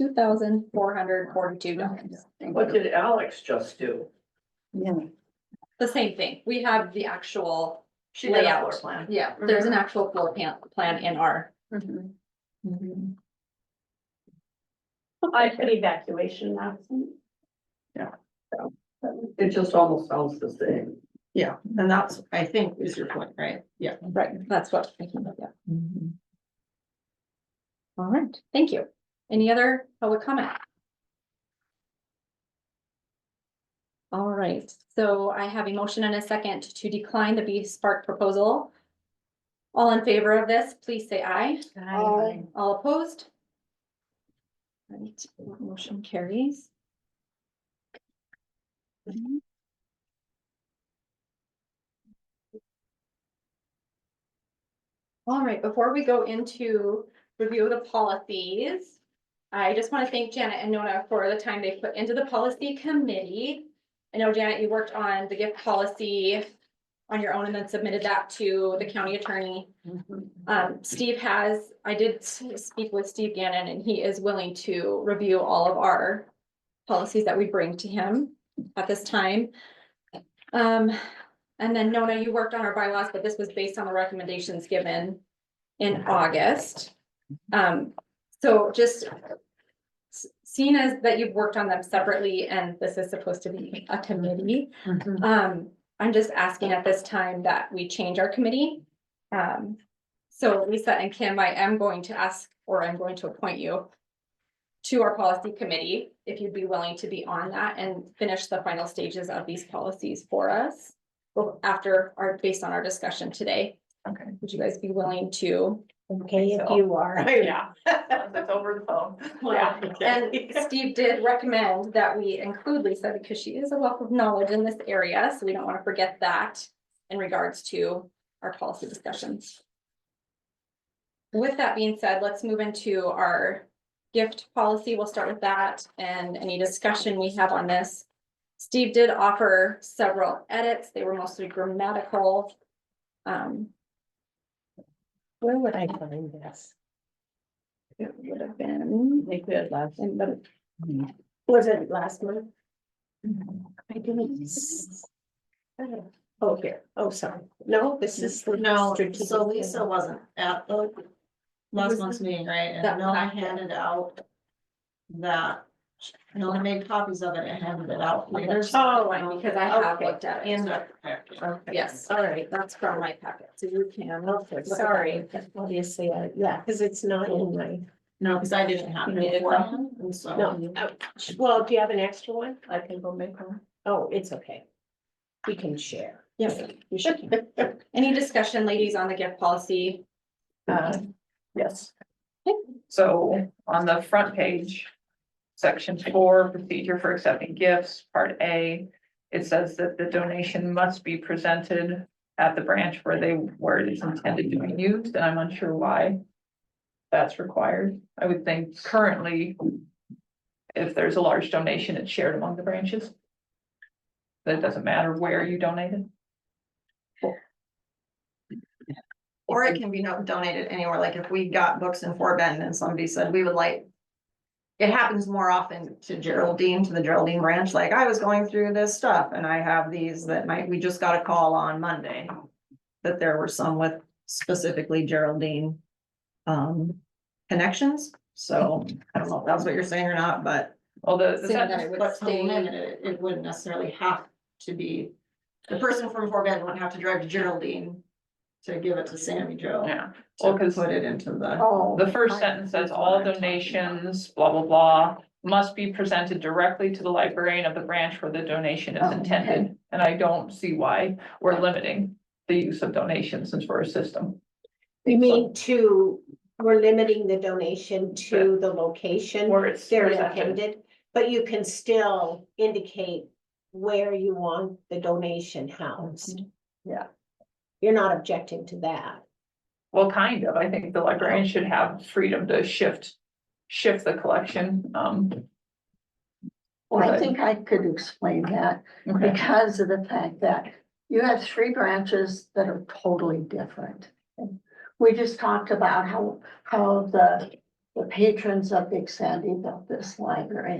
$2,442. What did Alex just do? Yeah. The same thing. We have the actual She did a layout. floor plan. Yeah, there's an actual floor plan in our. I put evacuation maps. It just almost sounds the same. Yeah, and that's, I think, is your point, right? Yeah. Right, that's what. Yeah. All right, thank you. Any other public comment? All right, so I have a motion and a second to decline the Beef Spark proposal. All in favor of this, please say aye. Aye. All opposed? Right, motion carries. All right, before we go into review of the policies, I just want to thank Janet and Nona for the time they put into the policy committee. I know, Janet, you worked on the gift policy on your own and then submitted that to the county attorney. Steve I did speak with Steve Gannon, and he is willing to review all of our policies that we bring to him at this time. And then Nona, you worked on our bylaws, but this was based on the recommendations given in August. So just seeing as that you've worked on them separately, and this is supposed to be a committee, I'm just asking at this time that we change our committee. So Lisa and Kim, I am going to ask, or I'm going to appoint you to our policy committee, if you'd be willing to be on that and finish the final stages of these policies for us. Well, based on our discussion today. Okay. Would you guys be willing to Okay, if So, you are. Yeah, it's over the phone. Yeah. And Steve did recommend that we include Lisa because she is a wealth of knowledge in this area, so we don't want to forget that in regards to our policy discussions. With that being said, let's move into our gift policy. We'll start with that and any discussion we have on this. Steve did offer several edits. They were mostly grammatical. Where would I find this? It would have been. I think we had last. Was it last month? I didn't. Oh, here. Oh, sorry. No, this is. the No, strategic so plan. Lisa wasn't at the last month's meeting, right? And That no, I packet. handed out that, no, I made copies of it and handed it out. There's. Oh, right, because I have Okay. looked at In it. the. Okay. Yes, All right. that's from my packet, so you can. Okay, sorry. Obviously, yeah, because it's not in my, No, because I didn't have You need it a beforehand, and so. no. Well, do you have an extra one? I can go make one. Oh, it's okay. We can share. Yes, you should. Any discussion, ladies, on the gift policy? Yes. So on the front page, section 4, procedure for accepting gifts, part A, it says that the donation must be presented at the branch where it is intended to be used, and I'm unsure why that's required. I would think currently, if there's a large donation, it's shared among the branches. That it doesn't matter where you donated. Or it can be donated anywhere, like if we got books in Fort Bend and somebody said we would like. It happens more often to Geraldine, to the Geraldine branch, like I was going through this stuff and I have these we just got a call on Monday. That there were some with specifically Geraldine. Connections, so I don't know if that's what you're saying or not, but. Well, the Saying that it would But to stay. limit it, it wouldn't necessarily have to be, the person from Fort Bend wouldn't have to drive to Geraldine to give it to Sammy Joe. yeah, well, To because put it into the, Oh. the first sentence says all donations, blah, blah, blah, must be presented directly to the librarian of the branch where the donation is Oh, okay. intended. And I don't see why we're limiting the use of donations since we're a system. You mean we're limiting the donation to the location Where it's they're presented. intended, but you can still indicate where you want the donation housed. Yeah. You're not objecting to that. Well, kind of, I think the librarian should have freedom to shift the collection, Well, I think I could explain that okay. because of the fact that you have 3 branches that are totally different. We just talked about how the patrons of Big Sandy built this library,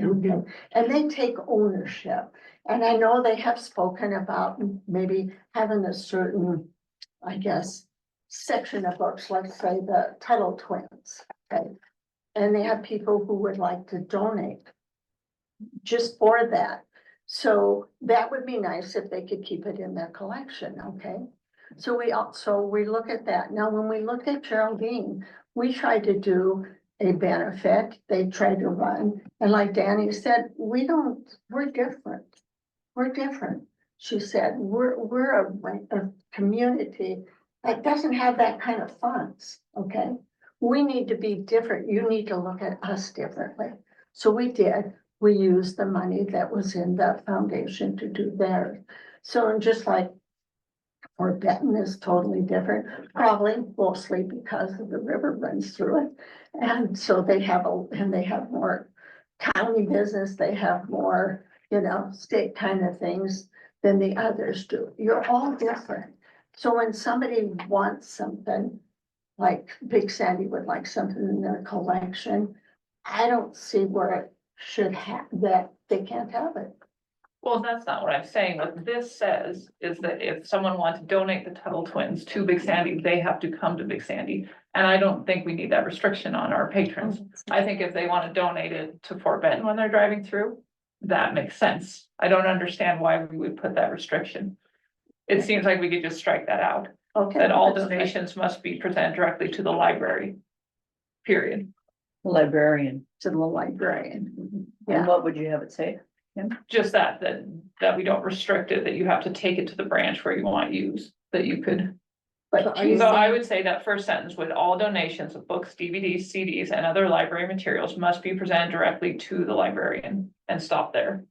and they take ownership. And I know they have spoken about maybe having a certain, I guess, section of books, let's say the Tuttle Twins, okay? And they have people who would like to donate just for that. So that would be nice if they could keep it in their collection, okay? So we look at that. Now, when we look at Geraldine, we tried to do a benefit, they tried to run, and like Danny said, we're different. We're different. She said, we're a community that doesn't have that kind of funds, okay? We need to be different. You need to look at us differently. So we did. We used the money that was in the foundation to do theirs. So just like Fort Benton is totally different, probably mostly because of the river runs through it. And so they have more county business, they have more, state kind of things than the others do. You're all different. So when somebody wants something, like Big Sandy would like something in their collection, I don't see where it should have, that they can't have it. Well, that's not what I'm saying. What this says is that if someone wants to donate the Tuttle Twins to Big Sandy, they have to come to Big Sandy. And I don't think we need that restriction on our patrons. I think if they want to donate it to Fort Benton when they're driving through, that makes sense. I don't understand why we would put that restriction. It seems like we could just strike that out, Okay. that all that's fine. donations must be presented directly to the library. Period. Librarian. To the librarian. And what would you have it say? Just that we don't restrict it, that you have to take it to the branch where you want used, that you could But Are you So I saying- would say that first sentence, with all donations of books, DVDs, CDs, and other library materials must be presented directly to the librarian, and stop there.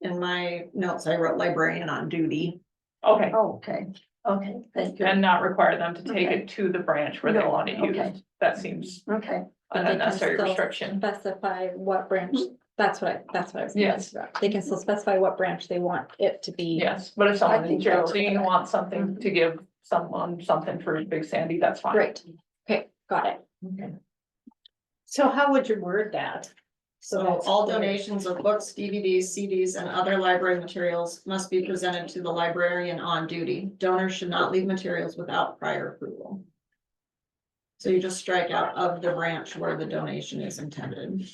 In my notes, I wrote librarian on duty. Okay, Okay, okay, thank you. and not require them to take Okay. it to the branch where they No, want it okay. used. That seems Okay, But an they can unnecessary still restriction. Specify what branch, that's what I was confused Yes. about. They can still specify what branch they want it to be. Yes, but if someone in think that's Geraldine correct. wants something to give someone something for Big Sandy, that's fine. Great, okay, got it. So how would you word that? So that's all clear. donations of books, DVDs, CDs, and other library materials must be presented to the librarian on duty. Donors should not leave materials without prior approval. So you just strike out of the branch where the donation is intended.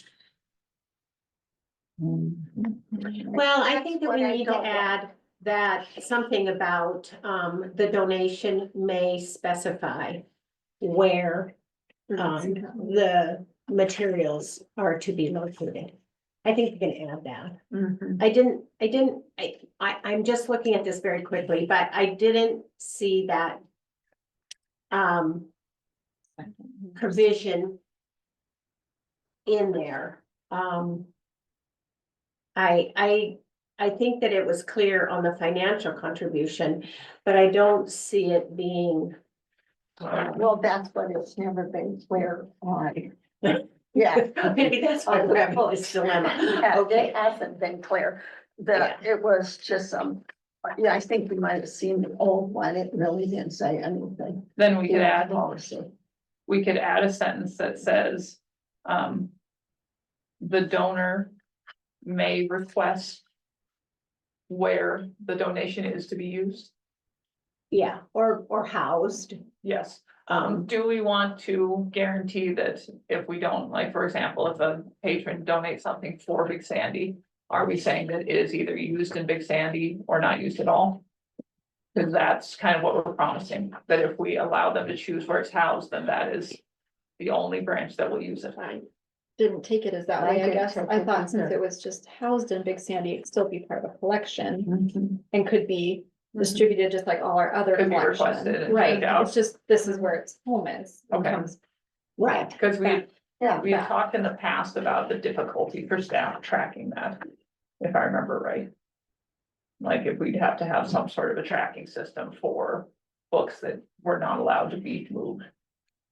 Well, I think that we That's what I need to don't want. add that something about, the donation may specify where, the materials are to be located. I think you can add that. I'm just looking at this very quickly, but I didn't see that provision in there. I think that it was clear on the financial contribution, but I don't see it being. well, that's what it's never been clear on. Yeah. Maybe that's why we're having this dilemma. Yeah, Okay. it hasn't been clear, that it was just yeah, I think we might have seen the old one, it really didn't say anything. Then we in could the add, policy. we could add a sentence that says, the donor may request where the donation is to be used. Yeah, or housed. Yes. Do we want to guarantee that if we don't, like, for example, if a patron donates something for Big Sandy, are we saying that it is either used in Big Sandy or not used at all? Because that's kind of what we're promising, that if we allow them to choose where it's housed, then that is the only branch that will use it. Didn't take it as that I way, I didn't guess. take I it thought since either. it was just housed in Big Sandy, it'd still be part of a collection Mhm. and could be distributed just like all our other Could be collections. requested and Right, checked out. it's just, this is where its home is. It Okay. comes Right. Because back. Yeah, we had talked in the past about the difficulty for staff tracking that, if I remember right. Like if we'd have to have some sort of a tracking system for books that were not allowed to be moved.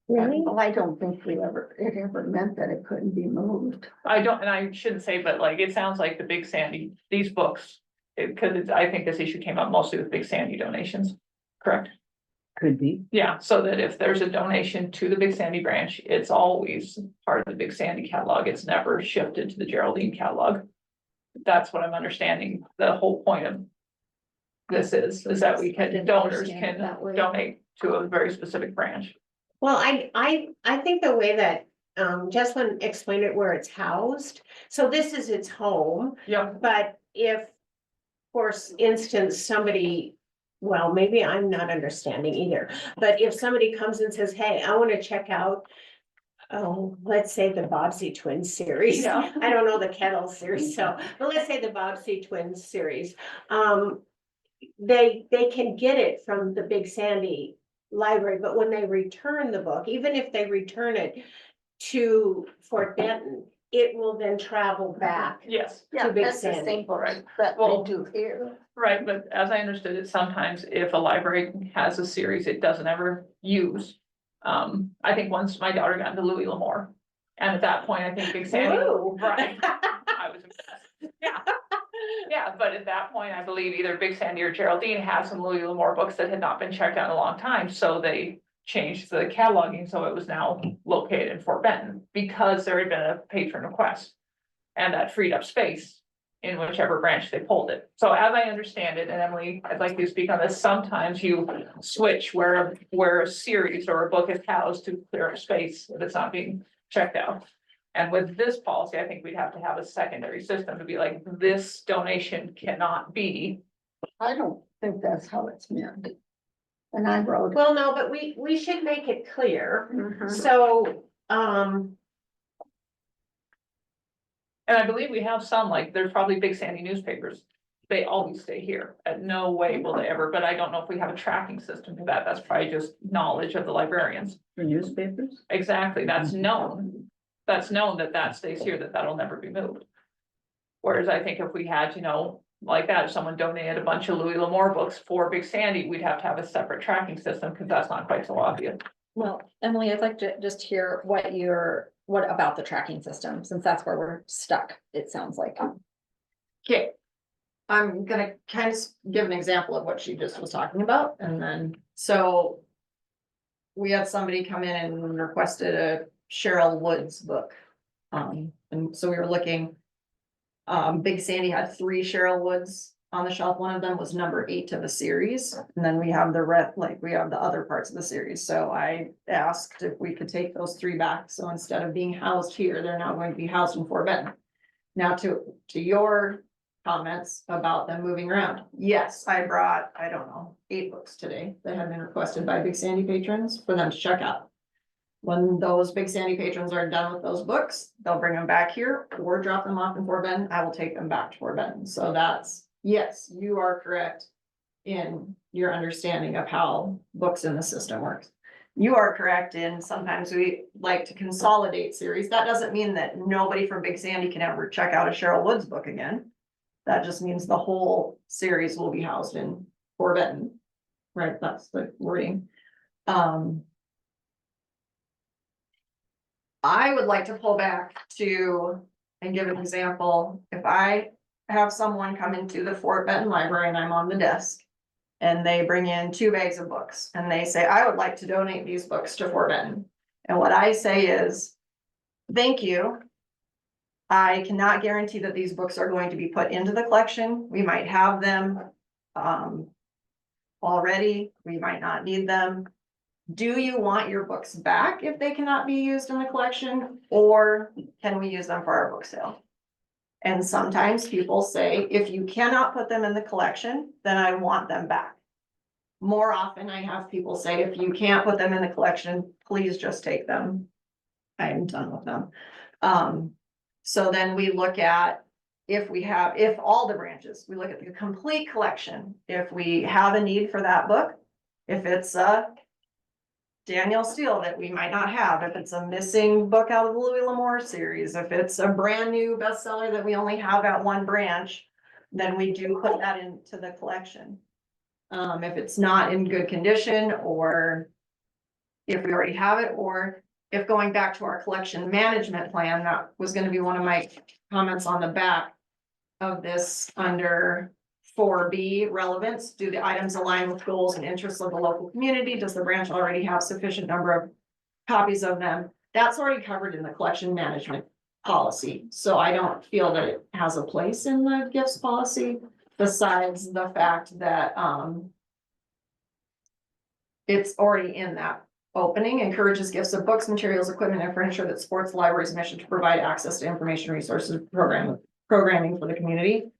Really? well, I don't think it ever meant that it couldn't be moved. I don't, and I shouldn't say, but like, it sounds like the Big Sandy, these books, I think this issue came up mostly with Big Sandy donations, correct? Could be. Yeah, so that if there's a donation to the Big Sandy branch, it's always part of the Big Sandy catalog. It's never shifted to the Geraldine catalog. That's what I'm understanding. The whole point of this is that we I can, didn't donors understand it can that way. donate to a very specific branch. Well, I think the way that, Jesslyn explained it where it's housed, so this is its home, Yeah, but if. For instance, somebody, well, maybe I'm not understanding either, but if somebody comes and says, hey, I wanna check out. Oh, let's say the Bobbsey Twins series. Yeah. I don't know the Kettle series, so, but let's say the Bobbsey Twins series. They can get it from the Big Sandy library, but when they return the book, even if they return it to Fort Benton, it will then travel back. yes, Yeah, Big that's the Sandy, same book right. that Well- they do here. right, but as I understood it, sometimes if a library has a series it doesn't ever use. I think once my daughter got into Louis L'Amour, and at that point, I think Big Sandy. Whoa. Right. I was impressed. Yeah. Yeah, but at that point, I believe either Big Sandy or Geraldine had some Louis L'Amour books that had not been checked out in a long time, so they changed the cataloging, so it was now located in Fort Benton, because there had been a patron request. And that freed up space in whichever branch they pulled it. So as I understand it, and Emily, I'd like you to speak on this, sometimes you switch where a series or a book is housed to clear up space if it's not being checked out. And with this policy, I think we'd have to have a secondary system to be like, this donation cannot be. I don't think that's how it's meant. And I wrote. Well, no, but we should make it clear, Mhm. so, And I believe we have some, like, there's probably Big Sandy newspapers they always stay here. At no way will they ever, but I don't know if we have a tracking system for that. That's probably just knowledge of the librarians. For newspapers? Exactly, that's known. That's known that that stays here, that that'll never be moved. Whereas I think if we had, like that, if someone donated a bunch of Louis L'Amour books for Big Sandy, we'd have to have a separate tracking system, because that's not quite so obvious. Well, Emily, I'd like to just hear what about the tracking system, since that's where we're stuck, it sounds like. Okay. I'm gonna kind of give an example of what she just was talking about, and then, so. We had somebody come in and requested a Cheryl Woods book. And so we were looking. Big Sandy had 3 Cheryl Woods on the shelf. One of them was number 8 of a series. And then we have we have the other parts of the series. So I asked if we could take those 3 back. So instead of being housed here, they're now going to be housed in Fort Benton. Now to your comments about them moving around. Yes, I brought, I don't know, 8 books today that have been requested by Big Sandy patrons for them to check out. When those Big Sandy patrons are done with those books, they'll bring them back here or drop them off in Fort Benton. I will take them back to Fort Benton. So that's, yes, you are correct in your understanding of how books in the system works. You are correct in sometimes we like to consolidate series. That doesn't mean that nobody from Big Sandy can ever check out a Cheryl Woods book again. That just means the whole series will be housed in Fort Benton. Right, that's the wording. I would like to pull back to and give an example. If I have someone come into the Fort Benton Library and I'm on the desk. And they bring in 2 bags of books and they say, I would like to donate these books to Fort Benton. And what I say is, thank you. I cannot guarantee that these books are going to be put into the collection. We might have them already. We might not need them. Do you want your books back if they cannot be used in the collection? Or can we use them for our book sale? And sometimes people say, if you cannot put them in the collection, then I want them back. More often I have people say, if you can't put them in the collection, please just take them. I am done with them. So then we look at if all the branches, we look at the complete collection. If we have a need for that book, if it's a Danielle Steele that we might not have, if it's a missing book out of the Louis L'Amour series, if it's a brand new bestseller that we only have at one branch, then we do put that into the collection. If it's not in good condition, or if we already have it, or if going back to our collection management plan, that was gonna be one of my comments on the back of this under 4B relevance. Do the items align with goals and interests of the local community? Does the branch already have sufficient number of copies of them? That's already covered in the collection management policy. So I don't feel that it has a place in the gifts policy, besides the fact that it's already in that opening. Encourages gifts of books, materials, equipment, and furniture that supports the library's mission to provide access to information, resources, programming for the community.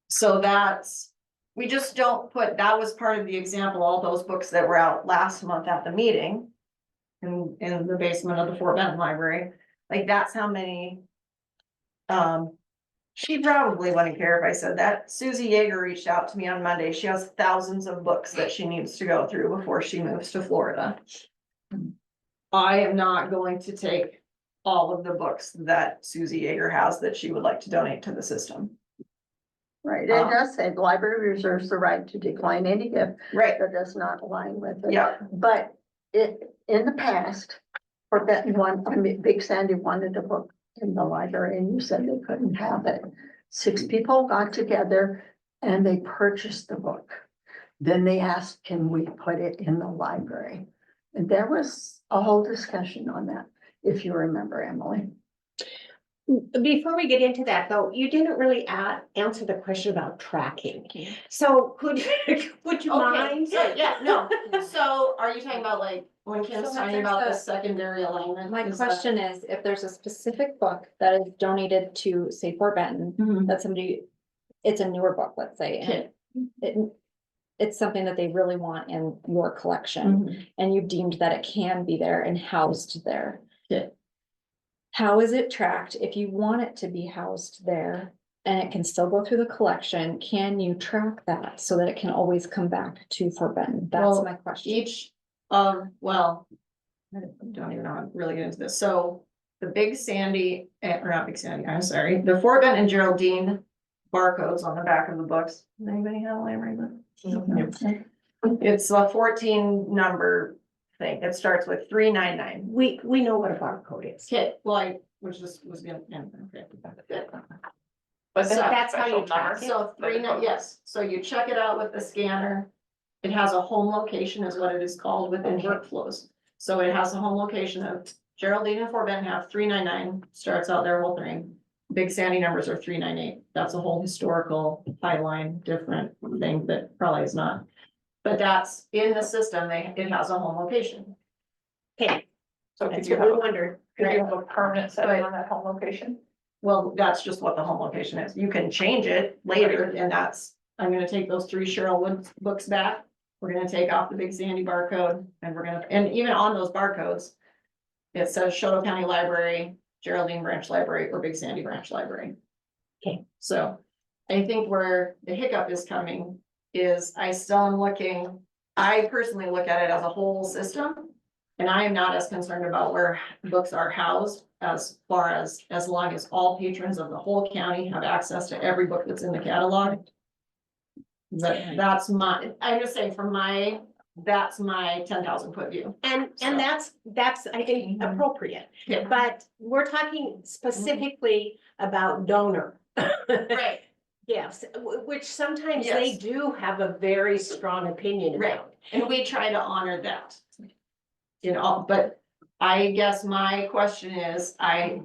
So we just don't put, that was part of the example, all those books that were out last month at the meeting. In the basement of the Fort Benton Library, like that's how many. She probably wouldn't care if I said that. Susie Yeager reached out to me on Monday. She has thousands of books that she needs to go through before she moves to Florida. I am not going to take all of the books that Susie Yeager has that she would like to donate to the system. Right, it does say the library reserves the right to decline any gift Right, that does not align with it. yeah, But in the past, for that Big Sandy wanted a book in the library and you said they couldn't have it. 6 people got together and they purchased the book. Then they asked, can we put it in the library? And there was a whole discussion on that, if you remember, Emily. Before we get into that, though, you didn't really answer the question about tracking. So would you mind? so, yeah, no, so are you talking about like, when Kim's So talking if about the there's secondary alignment? My is that- question is, if there's a specific book that is donated to, say, Fort Benton, Mhm. that it's a newer book, let's say, and it's something that they really want in your collection, Mhm. and you deemed that it can be there and housed there. Yeah. How is it tracked if you want it to be housed there? and it can still go through the collection, can you track that so that it can always come back to Fort Benton? That's Well, my question. Each of, well, I don't even know how to really get into this. So the Big Sandy, or not Big Sandy, I'm sorry, the Fort Benton and Geraldine barcodes on the back of the books. Does anybody have a library book? It's a 14 number thing. It starts with 399. We know what a barcode is. Okay, well, I was gonna, okay. But So they have a that's how special you track number. it? So yes, so you check it out with the scanner. It has a home location is what it is called within workflows. So it has a home location of Geraldine and Fort Benton have 399, starts out their whole thing. Big Sandy numbers are 398. That's a whole historical highline, different thing that probably is not. But that's in the system, it has a home location. Okay, So could that's you what we have, wondered. could you have a permanent setting on that home location? Well, that's just what the home location is. You can change it later, and I'm gonna take those 3 Cheryl Woods books back. We're gonna take off the Big Sandy barcode, and even on those barcodes, it says Chouteau County Library, Geraldine Branch Library, or Big Sandy Branch Library. Okay. So I think where the hiccup is coming is I personally look at it as a whole system. And I am not as concerned about where books are housed as far as long as all patrons of the whole county have access to every book that's in the catalog. That's I'm just saying that's my 10,000 foot view. And that's, I think, appropriate, Yeah. but we're talking specifically about donor. Right, Yes, which sometimes they Yes. do have a very strong opinion Right. about. and we try to honor that. You know, but I guess my question is, I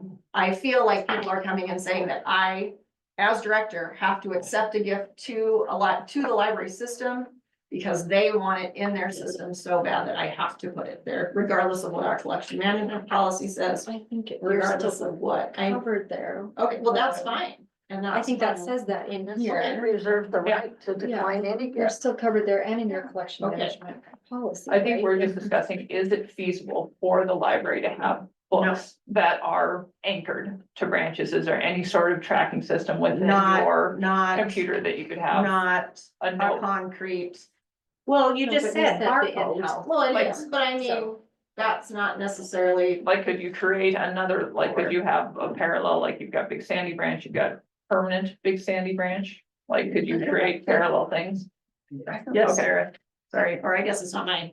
feel like people are coming and saying that I, as director, have to accept a gift to the library system because they want it in their system so bad that I have to put it there, regardless of what our collection management policy says, I think you're regardless still of what. covered there. Okay, well, that's fine. And I that's think that fine. says that in It here. reserve the right to decline any You're gift. still covered there and in your collection Okay. management policy. I think right? we're just discussing, is it feasible for the library to have books that are anchored to branches? Is there any sort of tracking system within your Not computer that you could have not a a note? concrete. Well, you No, just but you said said the barcodes. in-house. Well, it Like, is, but I mean, so- that's not necessarily. Like, could you create another, like, could you have a parallel, like you've got Big Sandy Branch, you've got permanent Big Sandy Branch? Like, could you create parallel things? Yes, Okay. Sarah. Sorry, or I guess it's not mine.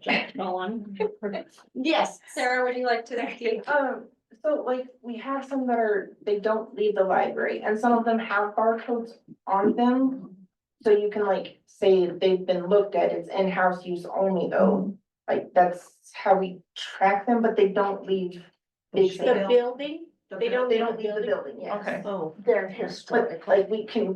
Yes, Sarah, would you like to speak? So like, we have some that they don't leave the library, and some of them have barcodes on them. So you can like say they've been looked at, it's in-house use only though, like that's how we track them, but they don't leave. Big The Sandy. building, they don't. They don't leave the building, yes. Okay. Oh, They're But historic. like we can.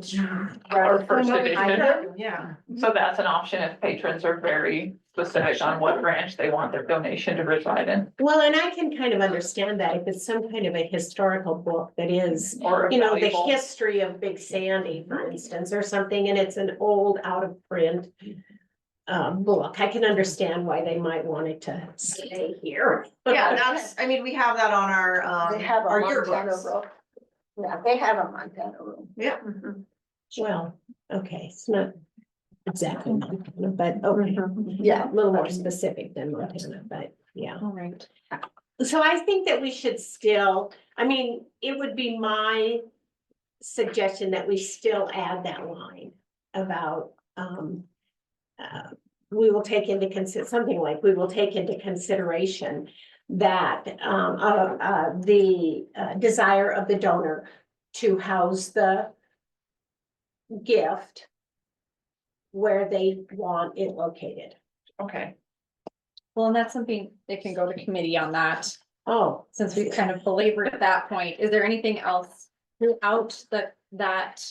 Or first edition. yeah. So that's an option if patrons are very specific on what branch they want their donation to reside in, well, and I can kind of understand that if it's some kind of a historical book that is, or a you know, the valuable. history of Big Sandy, for instance, or something, and it's an old out of print book. I can understand why they might want it to stay here. Yeah, that's, I mean, we have that on They have a our Montana yearbooks. room. Yeah, they have a Montana room. Yeah. Well, okay, it's not exactly Montana, but okay, Yeah. a little more specific than Montana, but yeah. All right. So I think that we should still, I mean, it would be my suggestion that we still add that line about, we will take into something like, we will take into consideration that, the desire of the donor to house the gift where they want it located. Okay, Well, and that's something that can go to committee on that, Oh, since we've kind of belabored that point. Is there anything else throughout that?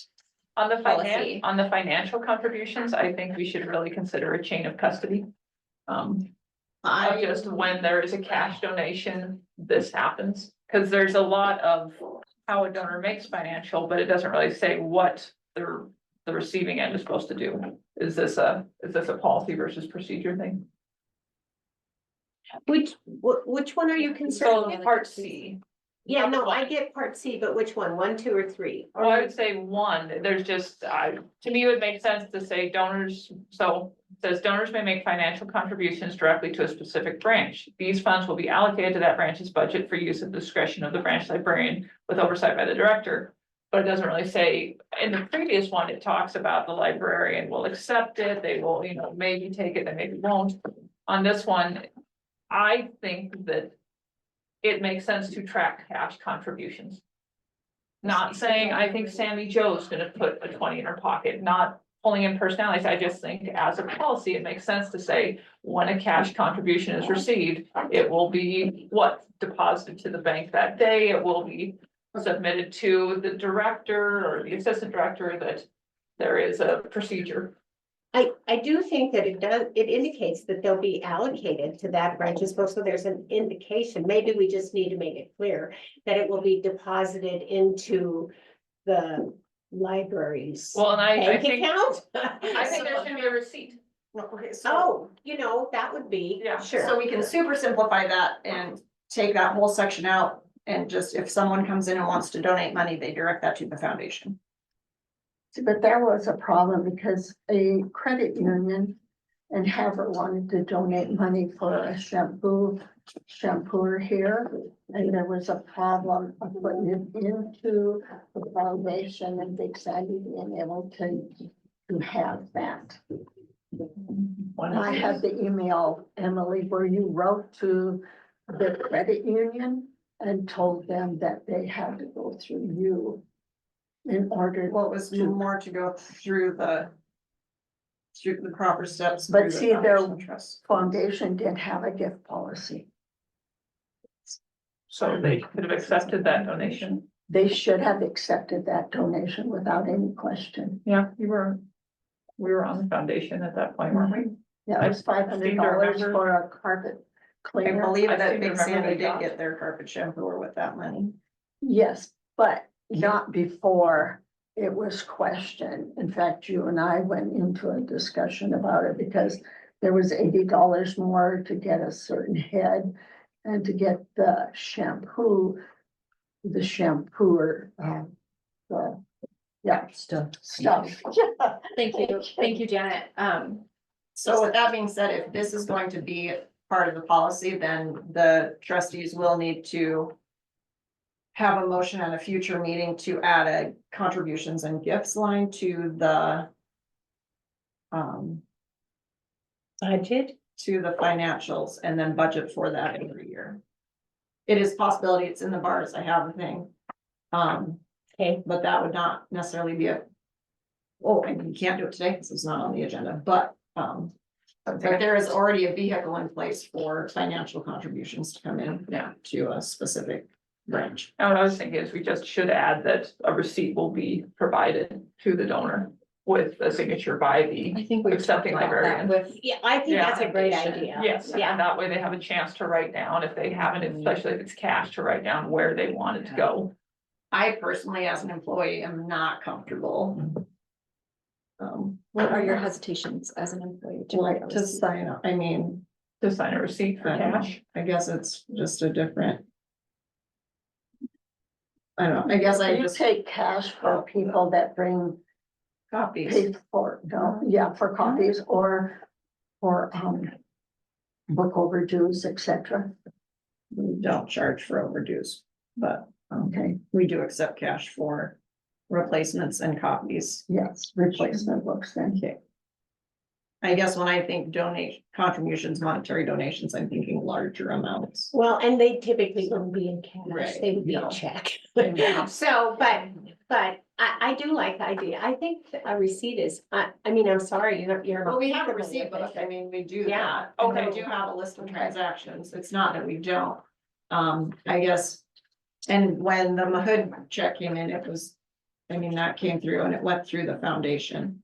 on the Policy. on the financial contributions, I think we should really consider a chain of custody. Of just when there is a cash donation, this happens, because there's a lot of how a donor makes financial, but it doesn't really say what the receiving end is supposed to do. Is this a policy versus procedure thing? which one are you So considering? part C, Yeah, no, I get part C, but which one? 1, 2, or 3? Or I would say one, there's just, to me, it would make sense to say donors, so it says donors may make financial contributions directly to a specific branch. These funds will be allocated to that branch's budget for use at the discretion of the branch librarian with oversight by the director. But it doesn't really say, in the previous one, it talks about the librarian will accept it, they will, maybe take it, they maybe won't. On this one, I think that it makes sense to track cash contributions. Not saying, I think Sammy Joe's gonna put a 20 in her pocket, not pulling in personalities, I just think as a policy, it makes sense to say, when a cash contribution is received, it will be deposited to the bank that day, it will be submitted to the director or the assistant director, that there is a procedure. I do think that it indicates that they'll be allocated to that branch as well, so there's an indication, maybe we just need to make it clear that it will be deposited into the library's Well, and I bank think, account. I think there should be a receipt. Okay, so, Oh, that would be, Yeah. so sure. we can super simplify that and take that whole section out. And just if someone comes in and wants to donate money, they direct that to the foundation. But there was a problem because a credit union and Havre wanted to donate money for a shampooer here. And there was a problem of putting it into the foundation and Big Sandy being able to have that. I have the email, Emily, where you wrote to the credit union and told them that they had to go through you in order. Well, it was more to go through the proper steps. But through the see, their foundation trust. foundation didn't have a gift policy. So they could have accepted that donation. They should have accepted that donation without any question. Yeah, we were on the foundation at that point, weren't we? Yeah, it was $500 remember. for a carpet I cleaner. believe I that seem to Big remember Sandy they did got- get their carpet shampooer with that money. Yes, but not before it was questioned. In fact, you and I went into a discussion about it because there was $80 more to get a certain head and to get the shampooer, stuff. Thank you, Janet. So with that being said, if this is going to be part of the policy, then the trustees will need to have a motion at a future meeting to add a contributions and gifts line to the Budget? to the financials and then budget for that every year. It is possibility, it's in the bars, I have a thing. Okay. But that would not necessarily be and you can't do it today because it's not on the agenda, but there is already a vehicle in place for financial contributions to come in. Yeah. To a specific branch. And what I was thinking is we just should add that a receipt will be provided to the donor with a signature by the I think we accepting librarian. with. Yeah, I think Yeah. that's a great idea. Yes, Yeah. and that way they have a chance to write down, if they haven't, especially if it's cash, to write down where they want it to go. I personally, as an employee, am not comfortable. What are your hesitations as an employee? to Like write to those? sign up, I mean, To sign a receipt for I don't know. cash. I guess it's just a different. I don't know, I guess I You just take cash for people that bring copies. pay for, for copies or book overdues, etc. We don't charge for overdues, but Okay, we do accept cash for replacements and copies. yes, replacement books then. Okay. I guess when I think contributions, monetary donations, I'm thinking larger amounts. Well, and they typically wouldn't be in cash, Right, they would be no. in check. Yeah. So, but I do like the idea. I think a receipt is, I mean, I'm sorry, you're. Well, we have a comfortable receipt with book, it. I mean, we do Yeah, that, and okay. we do have a list of transactions, it's not that we don't. I guess, and when the Mahood check came in, it was, I mean, that came through and it went through the foundation.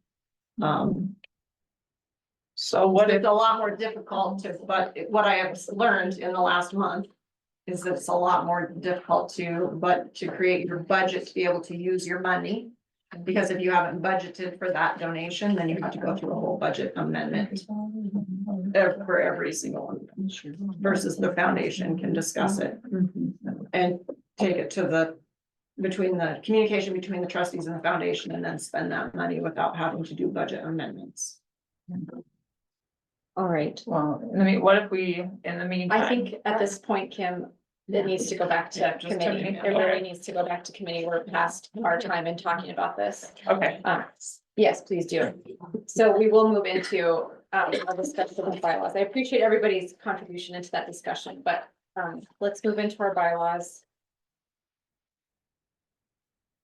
So what if, It's a lot more difficult to, but what I have learned in the last month is that it's a lot more difficult to create your budget to be able to use your money. Because if you haven't budgeted for that donation, then you have to go through a whole budget amendment for every single one. Versus the foundation can discuss it. And take it to the, between the communication between the trustees and the foundation and then spend that money without having to do budget amendments. All right. Well, I mean, what if we, in the meantime? I think at this point, Kim, it needs to go back Yeah, to just committee. touching It it. really needs to go back to committee. We're past our time in talking about this. Okay, Yes, please do. So we will move into a discussion of bylaws. I appreciate everybody's contribution into that discussion, but let's move into our bylaws.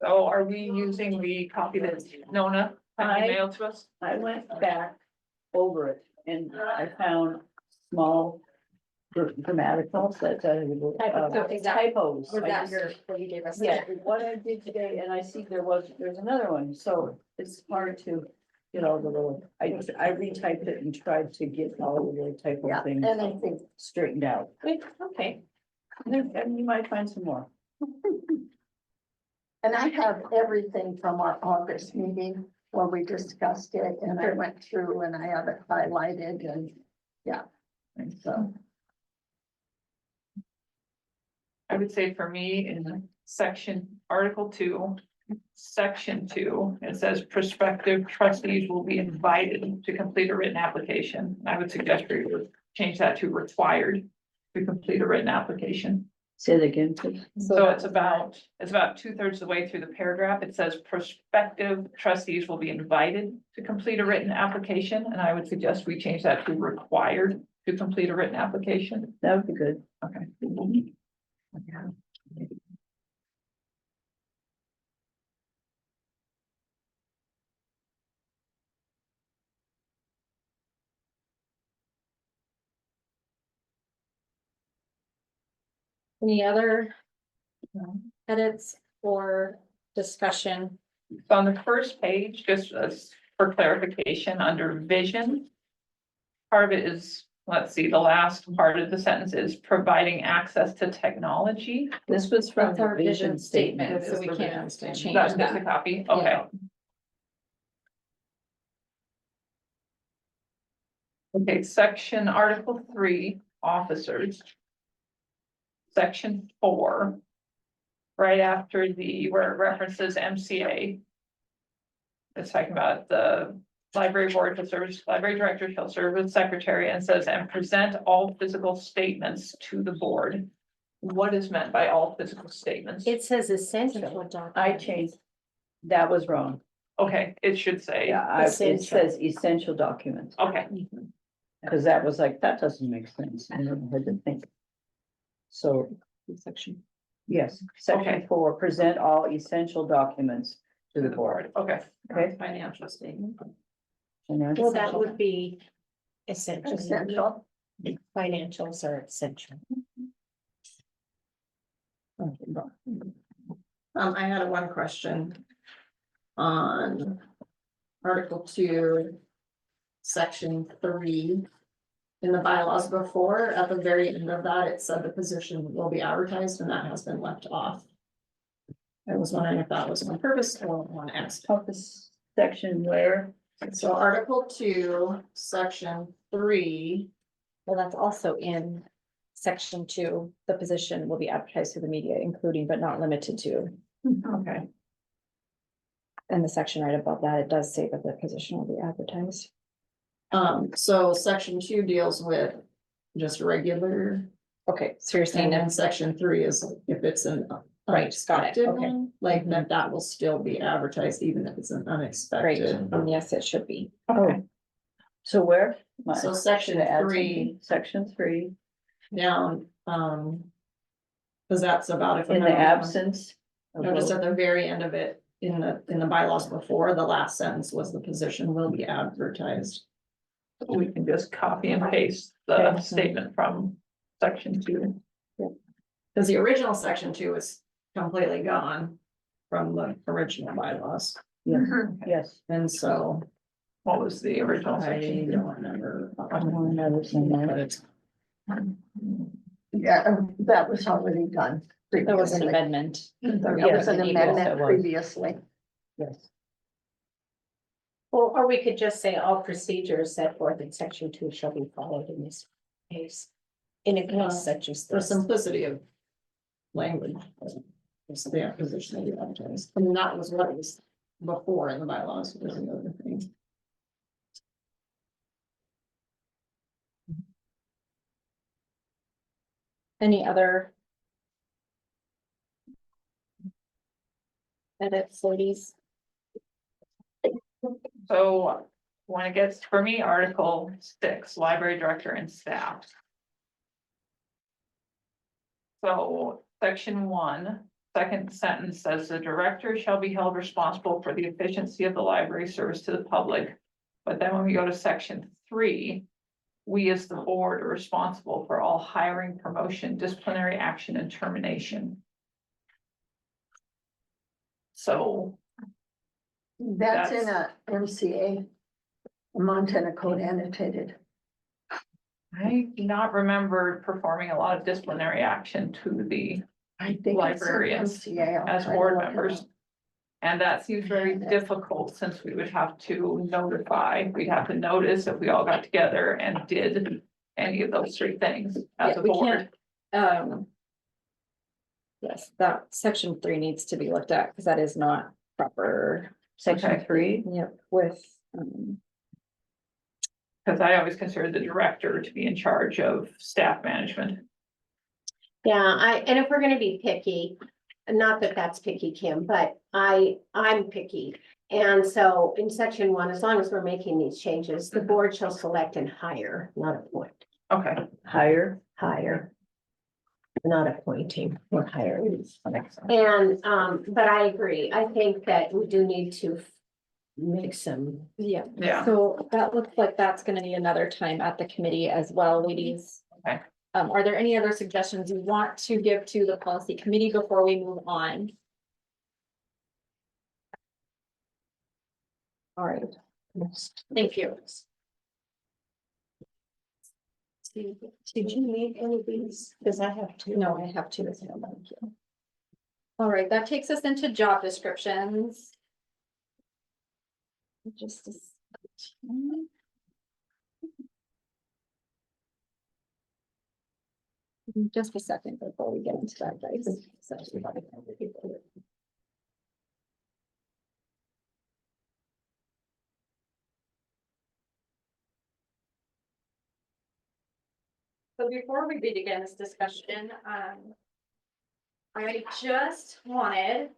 so are we using the copy that Nona had emailed to us? I went back over it and I found small grammaticals that, So is that- typos. Was I that just- your, what you gave us? Yeah, what I did today, and I see there's another one, so it's hard to get all the little, I retyped it and tried to get all the little typo Yeah, things and I think, straightened out. Okay. And you might find some more. and I have everything from our August meeting where we discussed it, and I went through and I have it highlighted and, yeah. And so, I would say for me in section, Article 2, Section 2, it says prospective trustees will be invited to complete a written application. I would suggest we would change that to required to complete a written application. Say that again, please. So it's about 2/3 of the way through the paragraph. It says prospective trustees will be invited to complete a written application, and I would suggest we change that to required to complete a written application. That would be good. Okay. Any other edits or discussion? So on the first page, just as for clarification, under vision. Part of it is, let's see, the last part of the sentence is providing access to technology. This was from That's the our vision statement. So we the can't vision statement. change That's just a that. copy, okay. Yeah. Okay, section Article 3, officers. Section 4. Right after where it references MCA. It's talking about the library board to serve, library director shall serve as secretary and says, and present all physical statements to the board. What is meant by all physical statements? It says essential. I changed, that was wrong. Okay, it should say, Yeah, it Essential. says essential documents, okay, because that was like, that doesn't make sense. I never had to think. So, Section. yes, section Okay. 4, present all essential documents to the board. okay. Okay. Financial statement. Well, that would be essential. essential. Financials are essential. I had one question. On Article 2, Section 3. In the bylaws before, at the very end of that, it said the position will be advertised and that has been left off. I was wondering if that was on purpose or on accident. Office section where, So Article 2, Section 3. Well, that's also in section 2, the position will be advertised to the media, including but not limited to. Okay, And the section right above that, it does say that the position will be advertised. So Section 2 deals with just regular, Okay, so you're saying and then that, Section 3 is if it's an Right, got it, unexpected okay. one, like that will still be advertised even if it's an great, unexpected. and yes, it should be. okay. so where? So Section Should I add 3 something? Section 3, down, because that's about if. in the absence. of No, just vote. at the very end of it, in the bylaws before, the last sentence was the position will be advertised. We can just copy and paste the Okay. statement from section 2. Because the original Section 2 is completely gone from the original bylaws, Yes, yes. and so What was the original I section? don't remember. Another thing But there. it's, Yeah, that was already done. There was an previously. amendment. That Yes, was an yes, amendment that was. previously. Yes. Or we could just say all procedures set forth in section 2 shall be followed in this case. In a Well, case such as for this. simplicity of language. It's the position that you advertise. I mean, that was what it was before in the bylaws, was the other thing. Any other edits, ladies? So when it gets, for me, Article 6, library director and staff. So section 1, second sentence says the director shall be held responsible for the efficiency of the library service to the public. But then when we go to section 3, we as the board are responsible for all hiring, promotion, disciplinary action, and termination. So That's in a MCA, a Montana Code annotated. I do not remember performing a lot of disciplinary action to the I think it's in librarians MCA. I'll as try to board look it members. up. And that seems very difficult since we would have to notify, we'd have to notice if we all got together and did any of those 3 things as Yeah, a we board. can't. Yes, that section 3 needs to be looked at because that is not proper. Section Okay. 3, Yep, with, Because I always consider the director to be in charge of staff management. Yeah, and if we're gonna be picky, not that that's picky, Kim, but I'm picky. And so in section 1, as long as we're making these changes, the board shall select and hire, not appoint, Okay, higher. not appointing or hiring. And, but I agree. I think that we do need to make some. yeah. yeah, So that looks like that's gonna need another time at the committee as well, ladies. Okay. Are there any other suggestions you want to give to the policy committee before we move on? All right. Thank you. Did you need any of these? Because I have to. No, I have to as well, thank you. All right, that takes us into job descriptions. Just a second. Just a second before we get into that, guys. So, So before we begin this discussion, I just wanted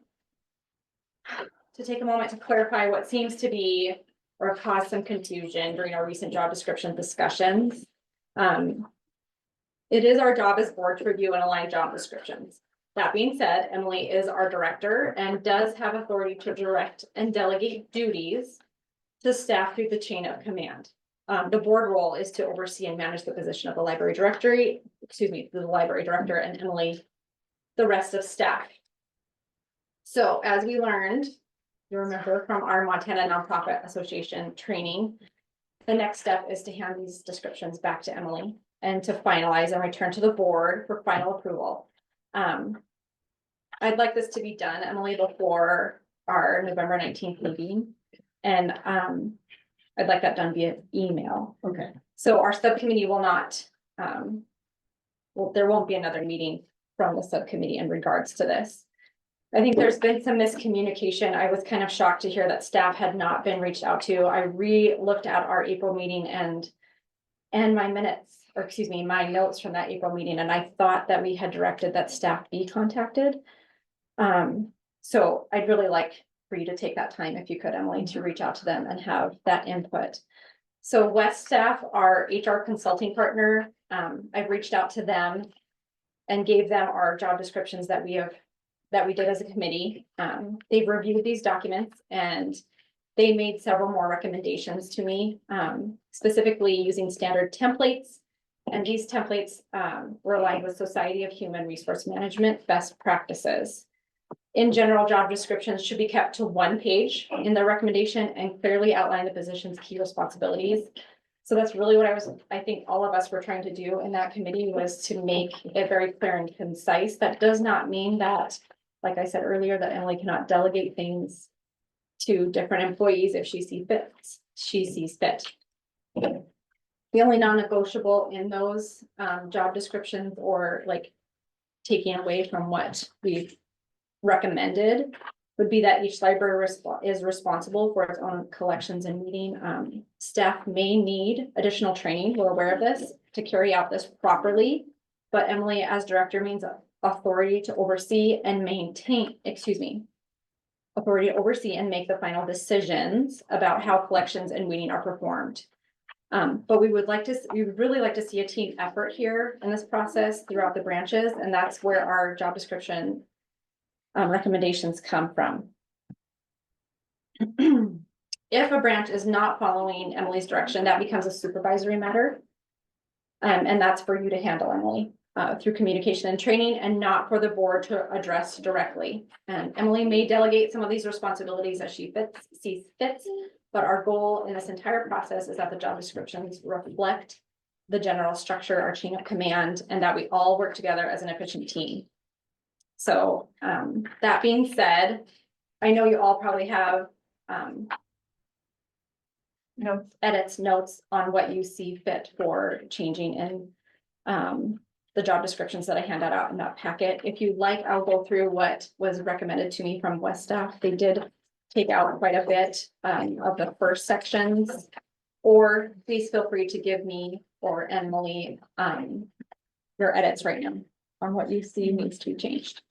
to take a moment to clarify what seems to be or cause some confusion during our recent job description discussions. It is our job as board to review and align job descriptions. That being said, Emily is our director and does have authority to direct and delegate duties to staff through the chain of command. The board role is to oversee and manage the position of the library directory, the library director, and Emily, the rest of staff. So as we learned, you remember from our Montana Nonprofit Association training, the next step is to hand these descriptions back to Emily and to finalize and return to the board for final approval. I'd like this to be done, Emily, before our November 19th meeting. And I'd like that done via email. Okay. So our subcommittee will not, well, there won't be another meeting from the subcommittee in regards to this. I think there's been some miscommunication. I was kind of shocked to hear that staff had not been reached out to. I re-looked at our April meeting and my minutes, or excuse me, my notes from that April meeting, and I thought that we had directed that staff be contacted. So I'd really like for you to take that time, if you could, Emily, to reach out to them and have that input. So West staff, our HR consulting partner, I've reached out to them and gave them our job descriptions that we did as a committee. They've reviewed these documents and they made several more recommendations to me, specifically using standard templates. And these templates were aligned with Society of Human Resource Management best practices. In general, job descriptions should be kept to 1 page in the recommendation and clearly outline the position's key responsibilities. So that's really what I think all of us were trying to do in that committee, was to make it very clear and concise. That does not mean that, like I said earlier, that Emily cannot delegate things to different employees if she sees fit. The only non-negotiable in those job descriptions or like taking away from what we've recommended would be that each library is responsible for its own collections and meeting. Staff may need additional training, we're aware of this, to carry out this properly. But Emily, as director, means authority to oversee and maintain, authority to oversee and make the final decisions about how collections and weeding are performed. But we would really like to see a team effort here in this process throughout the branches, and that's where our job description recommendations come from. If a branch is not following Emily's direction, that becomes a supervisory matter. And that's for you to handle, Emily, through communication and training, and not for the board to address directly. And Emily may delegate some of these responsibilities as she sees fit, but our goal in this entire process is that the job descriptions reflect the general structure, our chain of command, and that we all work together as an efficient team. So, that being said, I know you all probably have, notes on what you see fit for changing in, the job descriptions that I handed out in that packet. If you'd like, I'll go through what was recommended to me from West staff. They did take out quite a bit, of the first sections. Or please feel free to give me or Emily, your edits right now on what you see needs to be changed.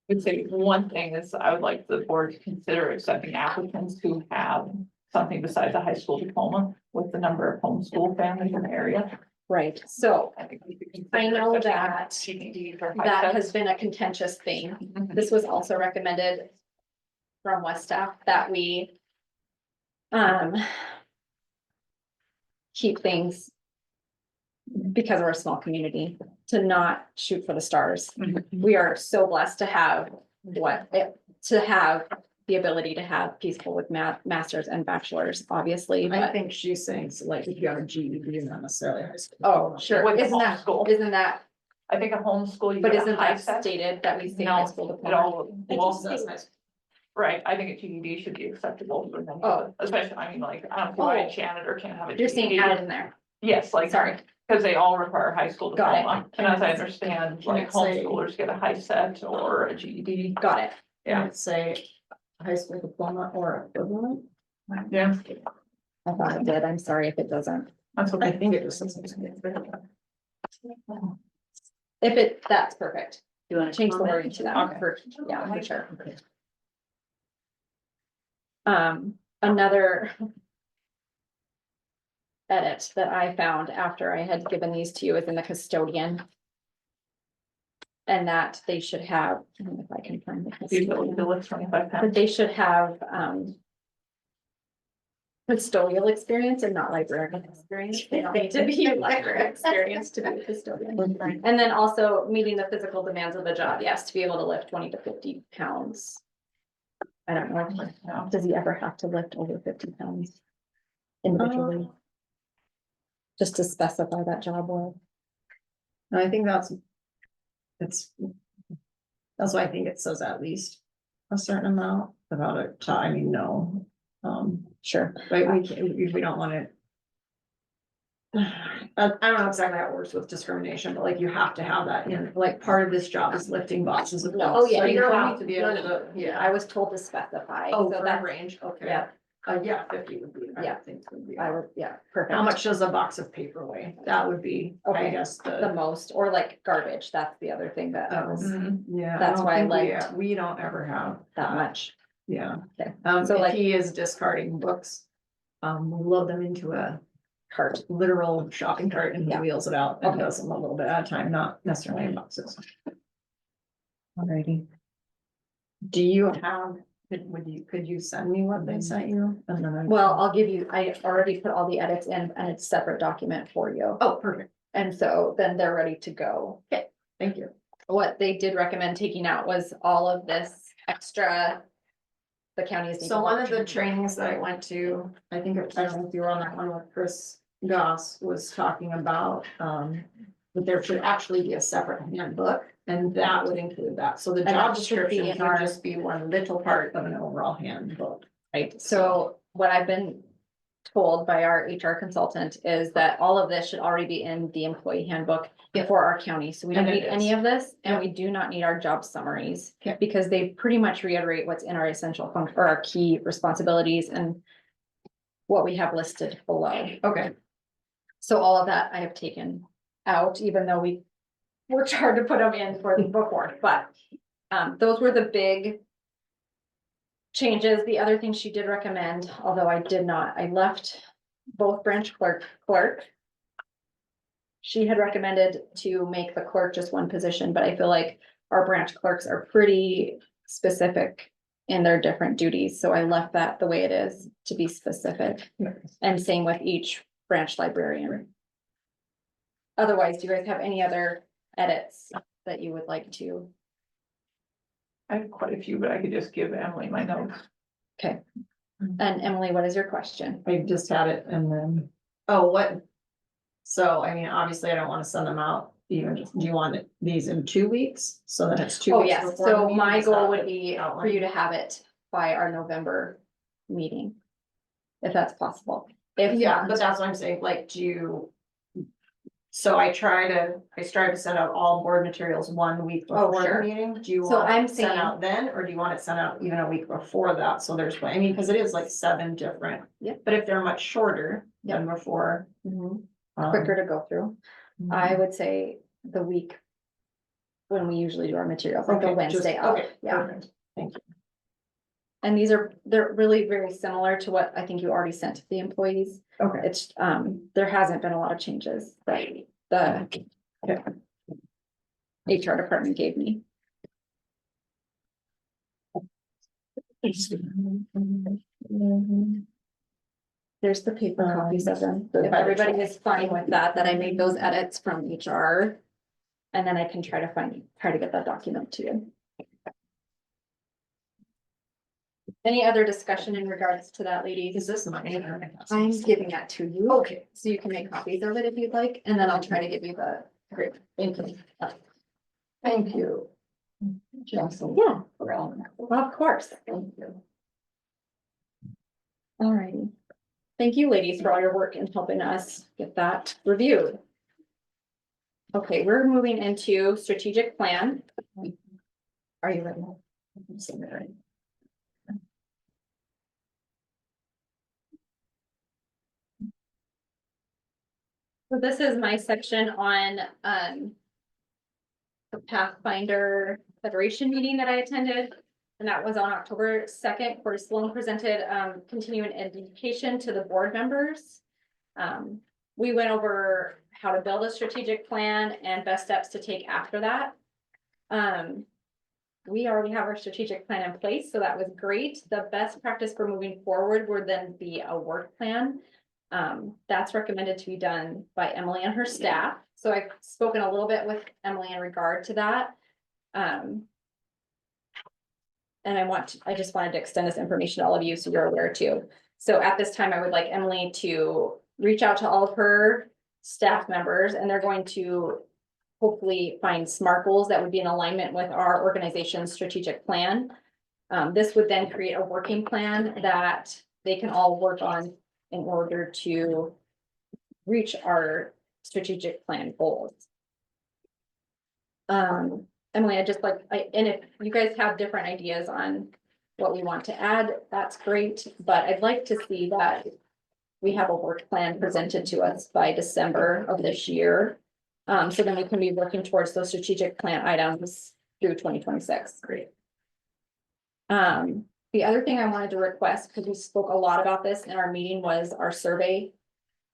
I would say one thing is I would like the board to consider accepting applicants who have something besides a high school diploma with the number of homeschool families in the area. Right, so I think we could consider I know accepting that GEDs or high that steps. has been a contentious thing. Mhm. This was also recommended from West staff that we keep things because we're a small community to not shoot for the stars. Mhm. We are so blessed to have the ability to have people with masters and bachelors, obviously, I but think she's saying, so like, if you have a GED, not necessarily high school. oh, sure, With isn't that, homeschool. I think a homeschool, you but get a isn't high that set. stated that we say No, high school It diploma? all, It well, just says high school. right, I think a GED should be acceptable for them. Oh. Especially, I mean, like, I don't know why Oh. a janitor can't have a GED. You're saying add it in there, Yes, like, sorry, because they all require high school Got it. diploma, and as I understand, Can like it say- homeschoolers get a high set or a GED. got it. Can it say high school diploma or equivalent? Yeah, I thought it did, I'm sorry if it doesn't. that's I okay. think it just says. That's perfect. You wanna Change the comment? wording to that, Okay. yeah, for sure. Another edit that I found after I had given these to you is in the custodian. And that they should have, I don't know if I can find the Usually custodian, bill is 25 but pounds. they should have, custodial experience and not librarian experience. They don't need to be library experience to be a custodian. And then also meeting the physical demands of the job, yes, to be able to lift 20 to 50 pounds. I don't know, No. does he ever have to lift over 50 pounds individually? Just to specify that job role. And I think that's why I think it says at least a certain amount about it, I mean, no. Sure. Right, we don't want it. I don't know exactly how it works with discrimination, but like you have to have that in, like, part of this job is lifting boxes of. No, books, oh, yeah, so you you're have right. to be able to, yeah. I was told to specify. Oh, so for that a range, okay. Yeah, Yeah, 50 would be, I Yeah. would think would be. I would, yeah, perfect. How much does a box of paper weigh? That would be, I Okay. guess, The most, or like garbage, that's the other thing that Oh. was Mhm. yeah. That's don't why I think liked we don't ever have that much. Yeah. Okay. So So if like- he is discarding books, we'll load them into a Cart. literal shopping cart and he Yeah. wheels it out and Okay. does them a little bit at a time, not necessarily in boxes. Alrighty. Do you have, could you send me what they sent you? And then Well, I'll give you, I already put all the edits in and it's a separate document for you. Oh, perfect. And so then they're ready to go. Thank you. What they did recommend taking out was all of this extra. The counties. need So to one watch. of the trainings that I went to, I don't know if you were on that one with Chris Goss, was talking about, that there should actually be a separate handbook, and that would include that. So the And job that should be description in would our- just be one little part of an overall handbook. Right, so what I've been told by our HR consultant is that all of this should already be in the employee handbook for our county. So we don't And it need any is. of this, and we do not need our job summaries. Okay. Because they pretty much reiterate what's in our essential function, or our key responsibilities and what we have listed below. Okay, So all of that I have taken out, even though we worked hard to put them in for the before, but those were the big changes. The other thing she did recommend, although I left both branch clerk. She had recommended to make the clerk just one position, but I feel like our branch clerks are pretty specific in their different duties, so I left that the way it is to be specific. And same with each branch librarian. Otherwise, do you guys have any other edits that you would like to? I have quite a few, but I could just give Emily my notes. Okay. And Emily, what is your question? I just had it and then, oh, what? So, I mean, obviously I don't wanna send them out even, do you want these in 2 weeks? So that it's 2 Oh, weeks yes, before the so meeting? my Is goal that would the be for outline? you to have it by our November meeting. If that's possible. If Yeah, not, but that's what I'm saying, like, so I strive to send out all board materials 1 week Oh, before sure. the meeting. Do you So want I'm it sent saying- out then, or do you want it sent out even a week before that? So there's, I mean, because it is like 7 different. Yeah. But if they're much shorter than before. quicker to go through, I mhm. would say the week. When we usually do our materials, like the Okay, just- Wednesday up, okay, yeah. perfect. Thank you. And they're really very similar to what I think you already sent to the employees. Okay. It's, there hasn't been a lot of changes that the HR department gave me. There's the paper copies of them. So if everybody is fine with that I made those edits from HR. And then I can try to get that document to you. Any other discussion in regards to that, ladies? Is this mine? I'm giving that to you. Okay. So you can make copies of it if you'd like, and then I'll try to give you the. Great, thank you. Thank you. Jocelyn. Yeah, For all that. well, of course. Thank you. All righty. Thank you, ladies, for all your work in helping us get that reviewed. Okay, we're moving into strategic plan. Are you ready? So this is my section on, the Pathfinder Federation meeting that I attended. And that was on October 2nd, where Sloan presented, continuing education to the board members. We went over how to build a strategic plan and best steps to take after that. We already have our strategic plan in place, so that was great. The best practice for moving forward would then be a work plan. That's recommended to be done by Emily and her staff. So I've spoken a little bit with Emily in regard to that. And I just wanted to extend this information to all of you so you're aware too. So at this time, I would like Emily to reach out to all of her staff members, and they're going to hopefully find SMART goals that would be in alignment with our organization's strategic plan. This would then create a working plan that they can all work on in order to reach our strategic plan goals. Emily, and if you guys have different ideas on what we want to add, that's great, but I'd like to see that we have a work plan presented to us by December of this year. So then we can be working towards those strategic plan items through 2026. Great. The other thing I wanted to request, because we spoke a lot about this in our meeting, was our survey.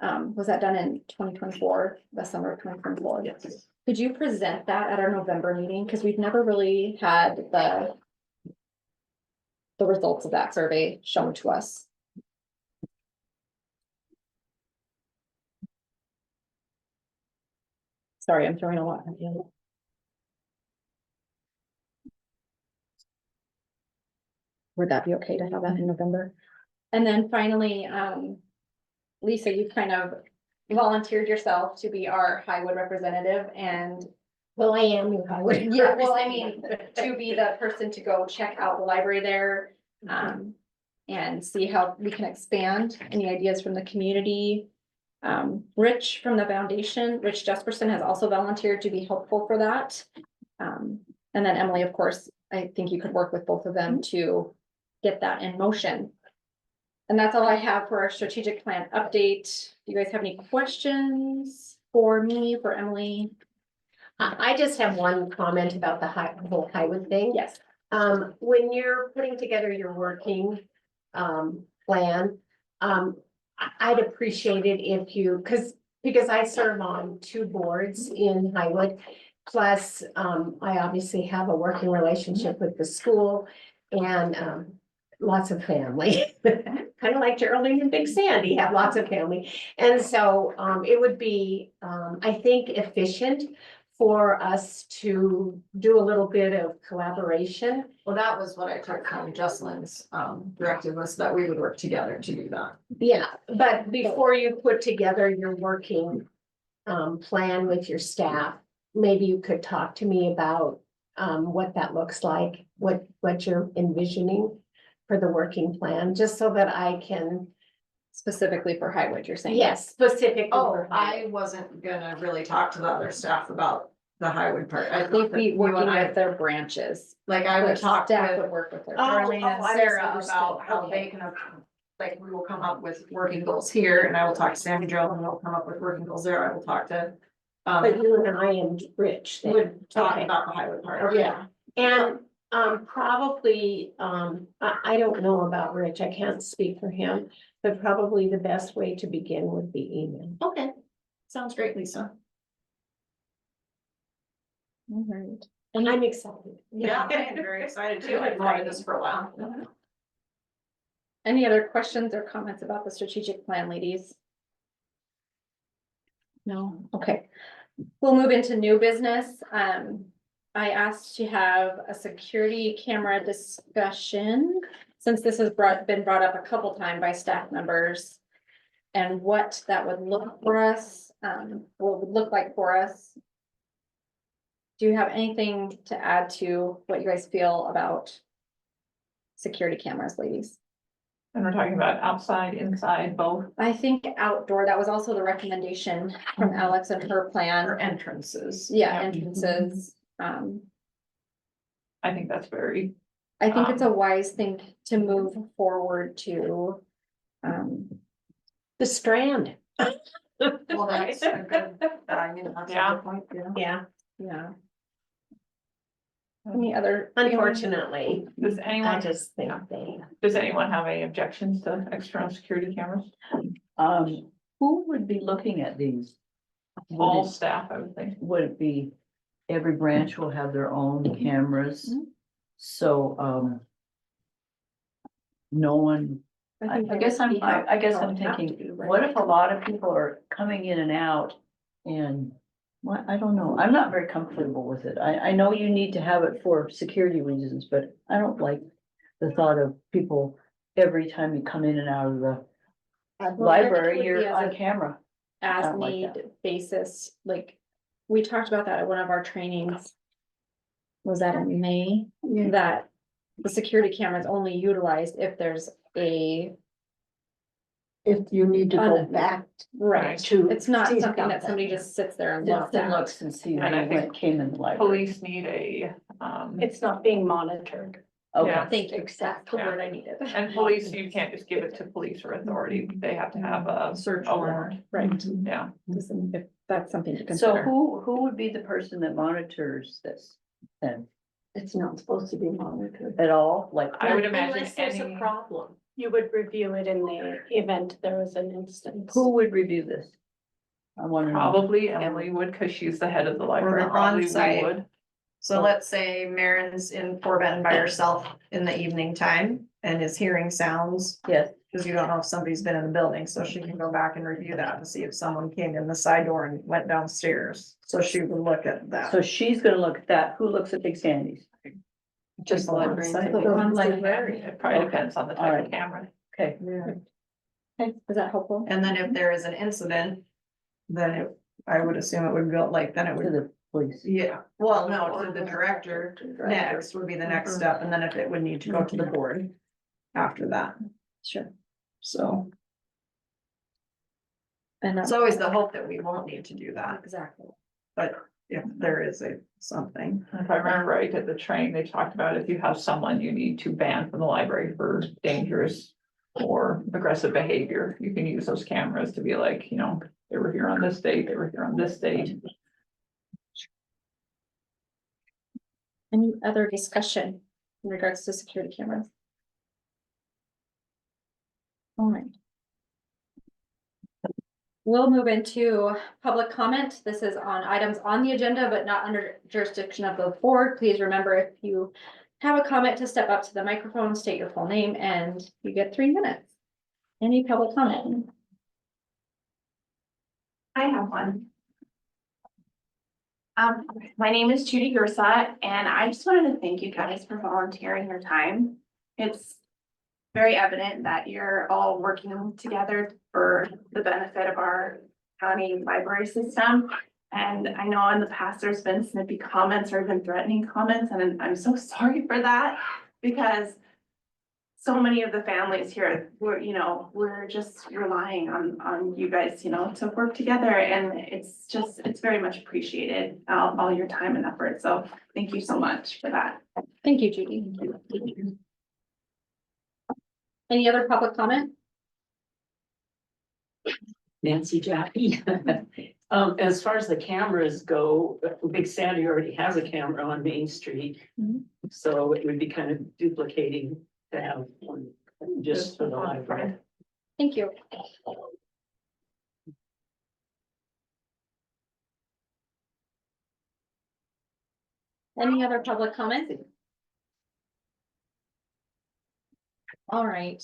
Was that done in 2024, the summer of 2024? Yes. Could you present that at our November meeting? Because we've never really had the results of that survey shown to us. Sorry, I'm throwing a lot at you. Would that be okay to have that in November? And then finally, Lisa, you kind of volunteered yourself to be our Highwood representative, and Well, I am your highway. yeah, well, I mean, to be the person to go check out the library there. and see how we can expand. Any ideas from the community? Rich from the foundation, Rich Jesperson, has also volunteered to be helpful for that. And then Emily, of course, I think you could work with both of them to get that in motion. And that's all I have for our strategic plan update. Do you guys have any questions for me, for Emily? I just have one comment about the whole Highwood thing. Yes. When you're putting together your working, plan, I'd appreciate it if you, because I serve on 2 boards in Highwood. Plus, I obviously have a working relationship with the school and, lots of family. Kind of like Geraldine and Big Sandy have lots of family. And so, it would be, I think, efficient for us to do a little bit of collaboration. Well, that was what I took from Jocelyn's directive, was that we would work together to do that. Yeah, but before you put together your working plan with your staff, maybe you could talk to me about what that looks like, what you're envisioning for the working plan, just so that I can, Specifically for Highwood, you're saying? yes, specifically. Oh, for I wasn't gonna really talk to the other staff about the Highwood part. I They'd think that be you working and I, with their branches. like, I would The talk staff would with work with their. Oh, Darlene and I Sarah misunderstood. about how they Okay. can, like, we will come up with working goals here, and I will talk to Sandy Jo, and we'll come up with working goals there. I will talk to, But you and I and Rich. then. would talk Okay. about the Highwood part. Yeah, and probably, I don't know about Rich, I can't speak for him, but probably the best way to begin would be email. Okay, sounds great, Lisa. All right. I'm excited. Yeah, I'm very excited too. I've wanted this for a while. Any other questions or comments about the strategic plan, ladies? No, okay. We'll move into new business. I asked to have a security camera discussion, since this has been brought up a couple times by staff members. And what that would look for us, what would look like for us. Do you have anything to add to what you guys feel about security cameras, ladies? And we're talking about outside, inside, both. I think outdoor, that was also the recommendation from Alex and her For plan. entrances. Yeah, entrances. I think that's very, I think it's a wise thing to move forward to. The Strand. Well, that's a good, I mean, that's a Yeah. good point, yeah. Yeah, Yeah. Any other? unfortunately, does I anyone, just think they. does anyone have any objections to external security cameras? Who would be looking at these? All Would staff, I would think. would it be, every branch will have their own cameras? Mhm. So, no one, I think that guess would be I guess how I'm it would have to thinking, be, right? what if a lot of people are coming in and out? And, what, I don't know, I'm not very comfortable with it. I know you need to have it for security reasons, but I don't like the thought of people every time you come in and out of the library, would be you're as on a- camera. As don't like need basis, like, we talked about that at one of our trainings. Was that in May? Yeah. That the security camera is only utilized if there's a, If you need to go Un- back right, to. it's not see something that something. somebody just sits there and Just looks and at. looks and see And I who think came in the library. Police need a, It's not being monitored. Okay. yeah. Thank you, that's the Yeah. word I needed. And police, you can't just give it to police or authority. They have to have a Search a warrant. Right, Yeah. just if that's something to So consider. who would be the person that monitors this then? It's not supposed to be monitored. At all, like? I would imagine Unless there's a any, problem. You would review it in the event there was an instance. Who would review this? I want to know. probably Emily would, because she's the head of the library. Or the Probably we on-site. would. So let's say Marin's in Fort Benton by herself in the evening time and is hearing sounds. Yes, Cause you don't know if somebody's been in the building, so she can go back and review that to see if someone came in the side door and went downstairs. So she would look at that. so she's gonna look at that. Who looks at Big Sandy's? Just the librarian. It probably Okay. depends on the type Alright. of camera. Okay, Okay, is that helpful? And then if there is an incident, then I would assume it would go like, then it to would, the police. yeah, well, no, to the director next would be the next step, and then if it would need to go to the board. after that, Sure. so. And It's always the hope that we won't need to do that, exactly. but if there is something. If I remember right, at the training, they talked about if you have someone you need to ban from the library for dangerous or aggressive behavior, you can use those cameras to be like, you know, they were here on this date, they were here on this date. Any other discussion in regards to security cameras? All right. We'll move into public comment. This is on items on the agenda, but not under jurisdiction of the board. Please remember, if you have a comment, to step up to the microphone, state your full name, and you get 3 minutes. Any public comment? I have one. My name is Judy Gersat, and I just wanted to thank you guys for volunteering your time. It's very evident that you're all working together for the benefit of our county library system. And I know in the past, there's been snippy comments or even threatening comments, and I'm so sorry for that, because so many of the families here, we're just relying on you guys, to work together, and it's very much appreciated, all your time and effort. So thank you so much for that. Thank you, Judy. Any other public comment? Nancy Jackie. As far as the cameras go, Big Sandy already has a camera on Main Street. So it would be kind of duplicating to have one just for the library. Thank you. Any other public comment? All right.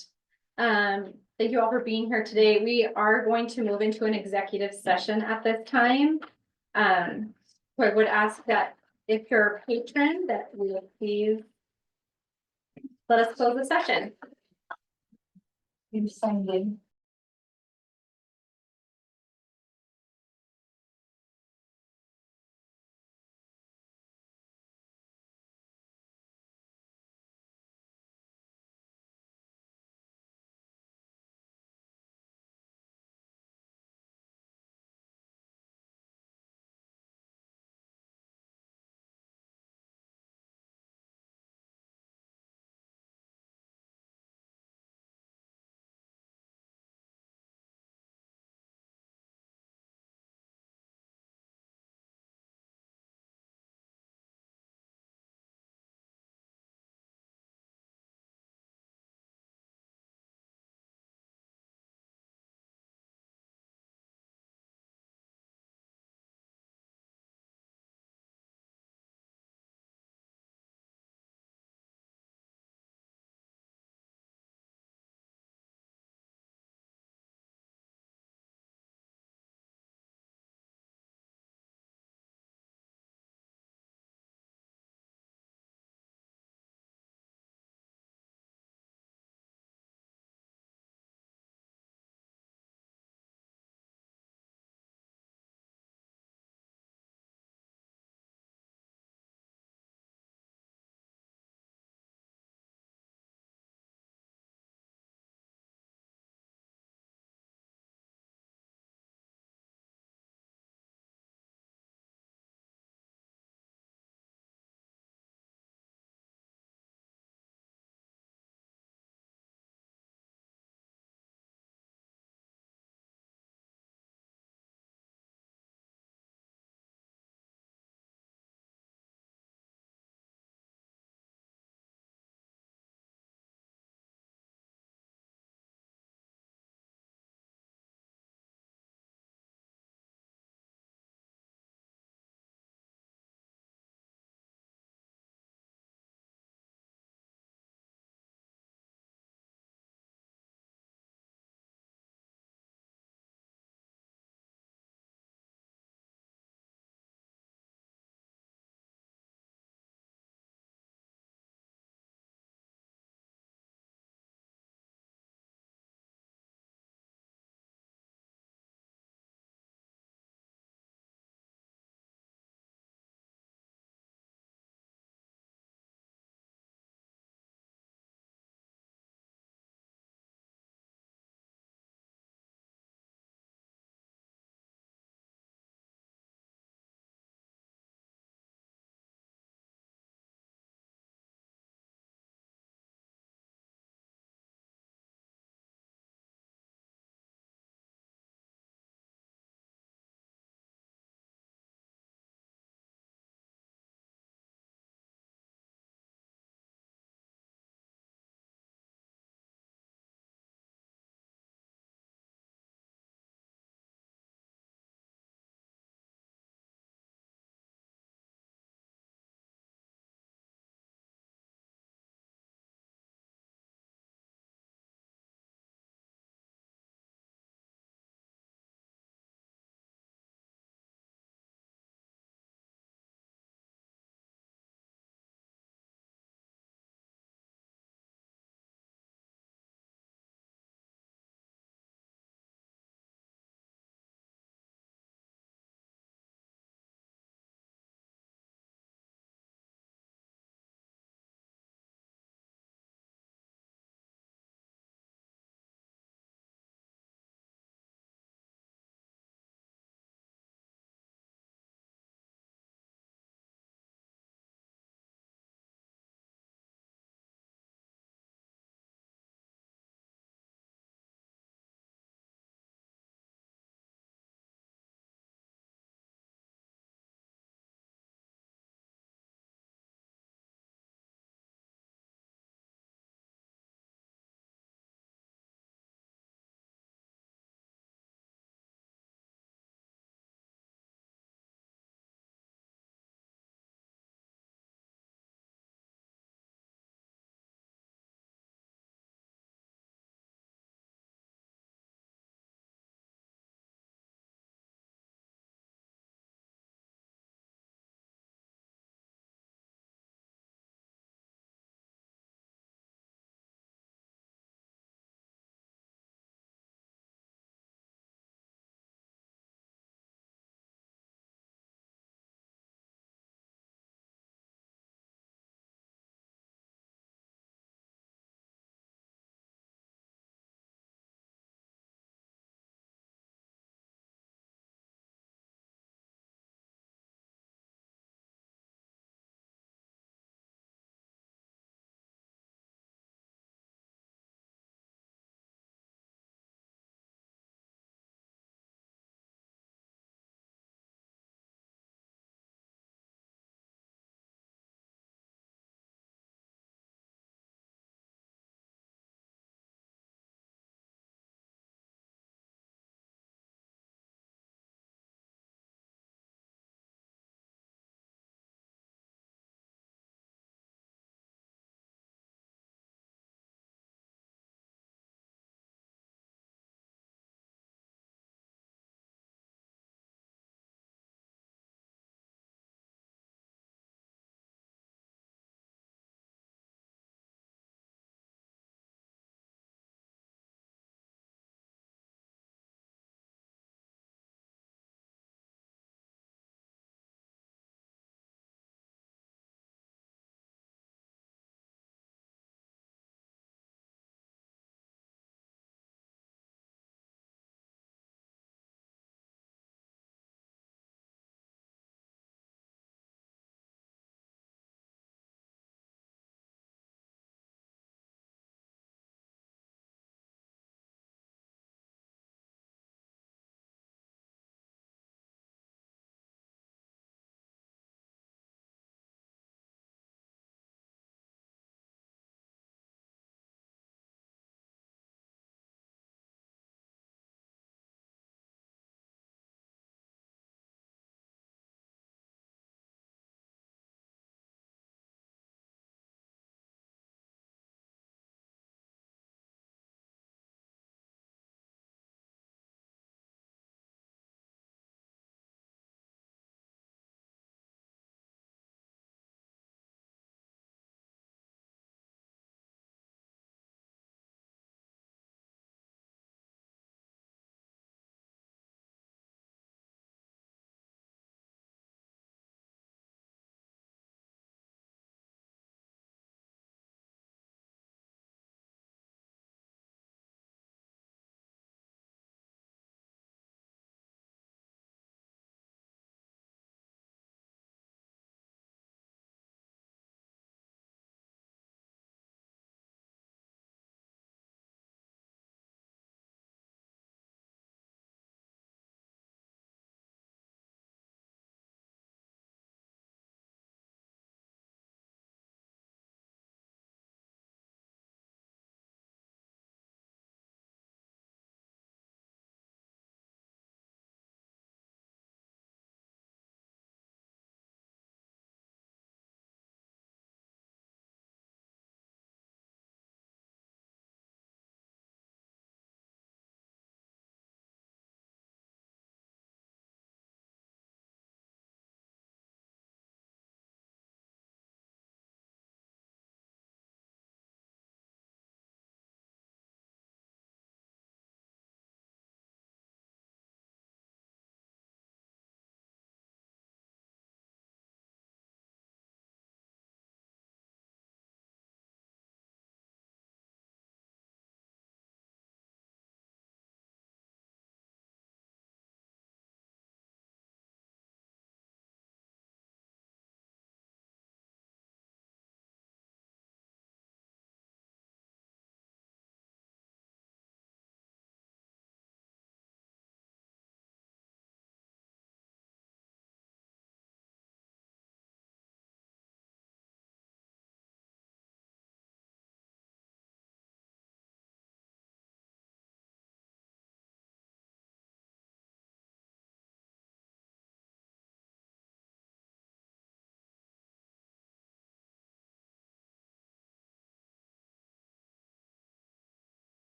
Thank you all for being here today. We are going to move into an executive session at this time. So I would ask that if you're a patron, that you would please let us close the session. You signed in.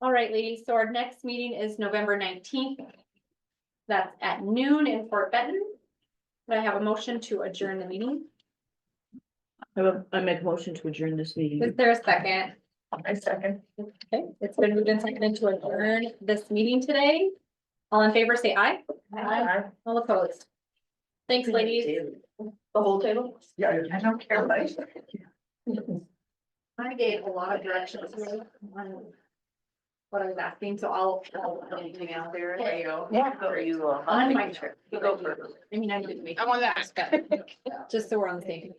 All right, ladies, so our next meeting is November 19th. That's at noon in Fort Benton. Could I have a motion to adjourn the meeting? I make a motion to adjourn this meeting. Is there a second? I second. Okay, it's been moved and seconded to adjourn this meeting today. All in favor, say aye. Aye. All opposed. Thanks, ladies. The whole table? Yeah. I don't care, but. I gave a lot of directions on what I was asking, so I'll anything out there. There you go. Yeah. Are you, On my trip. You go first. I mean, I didn't make. I'm on that. Just so we're on the same page.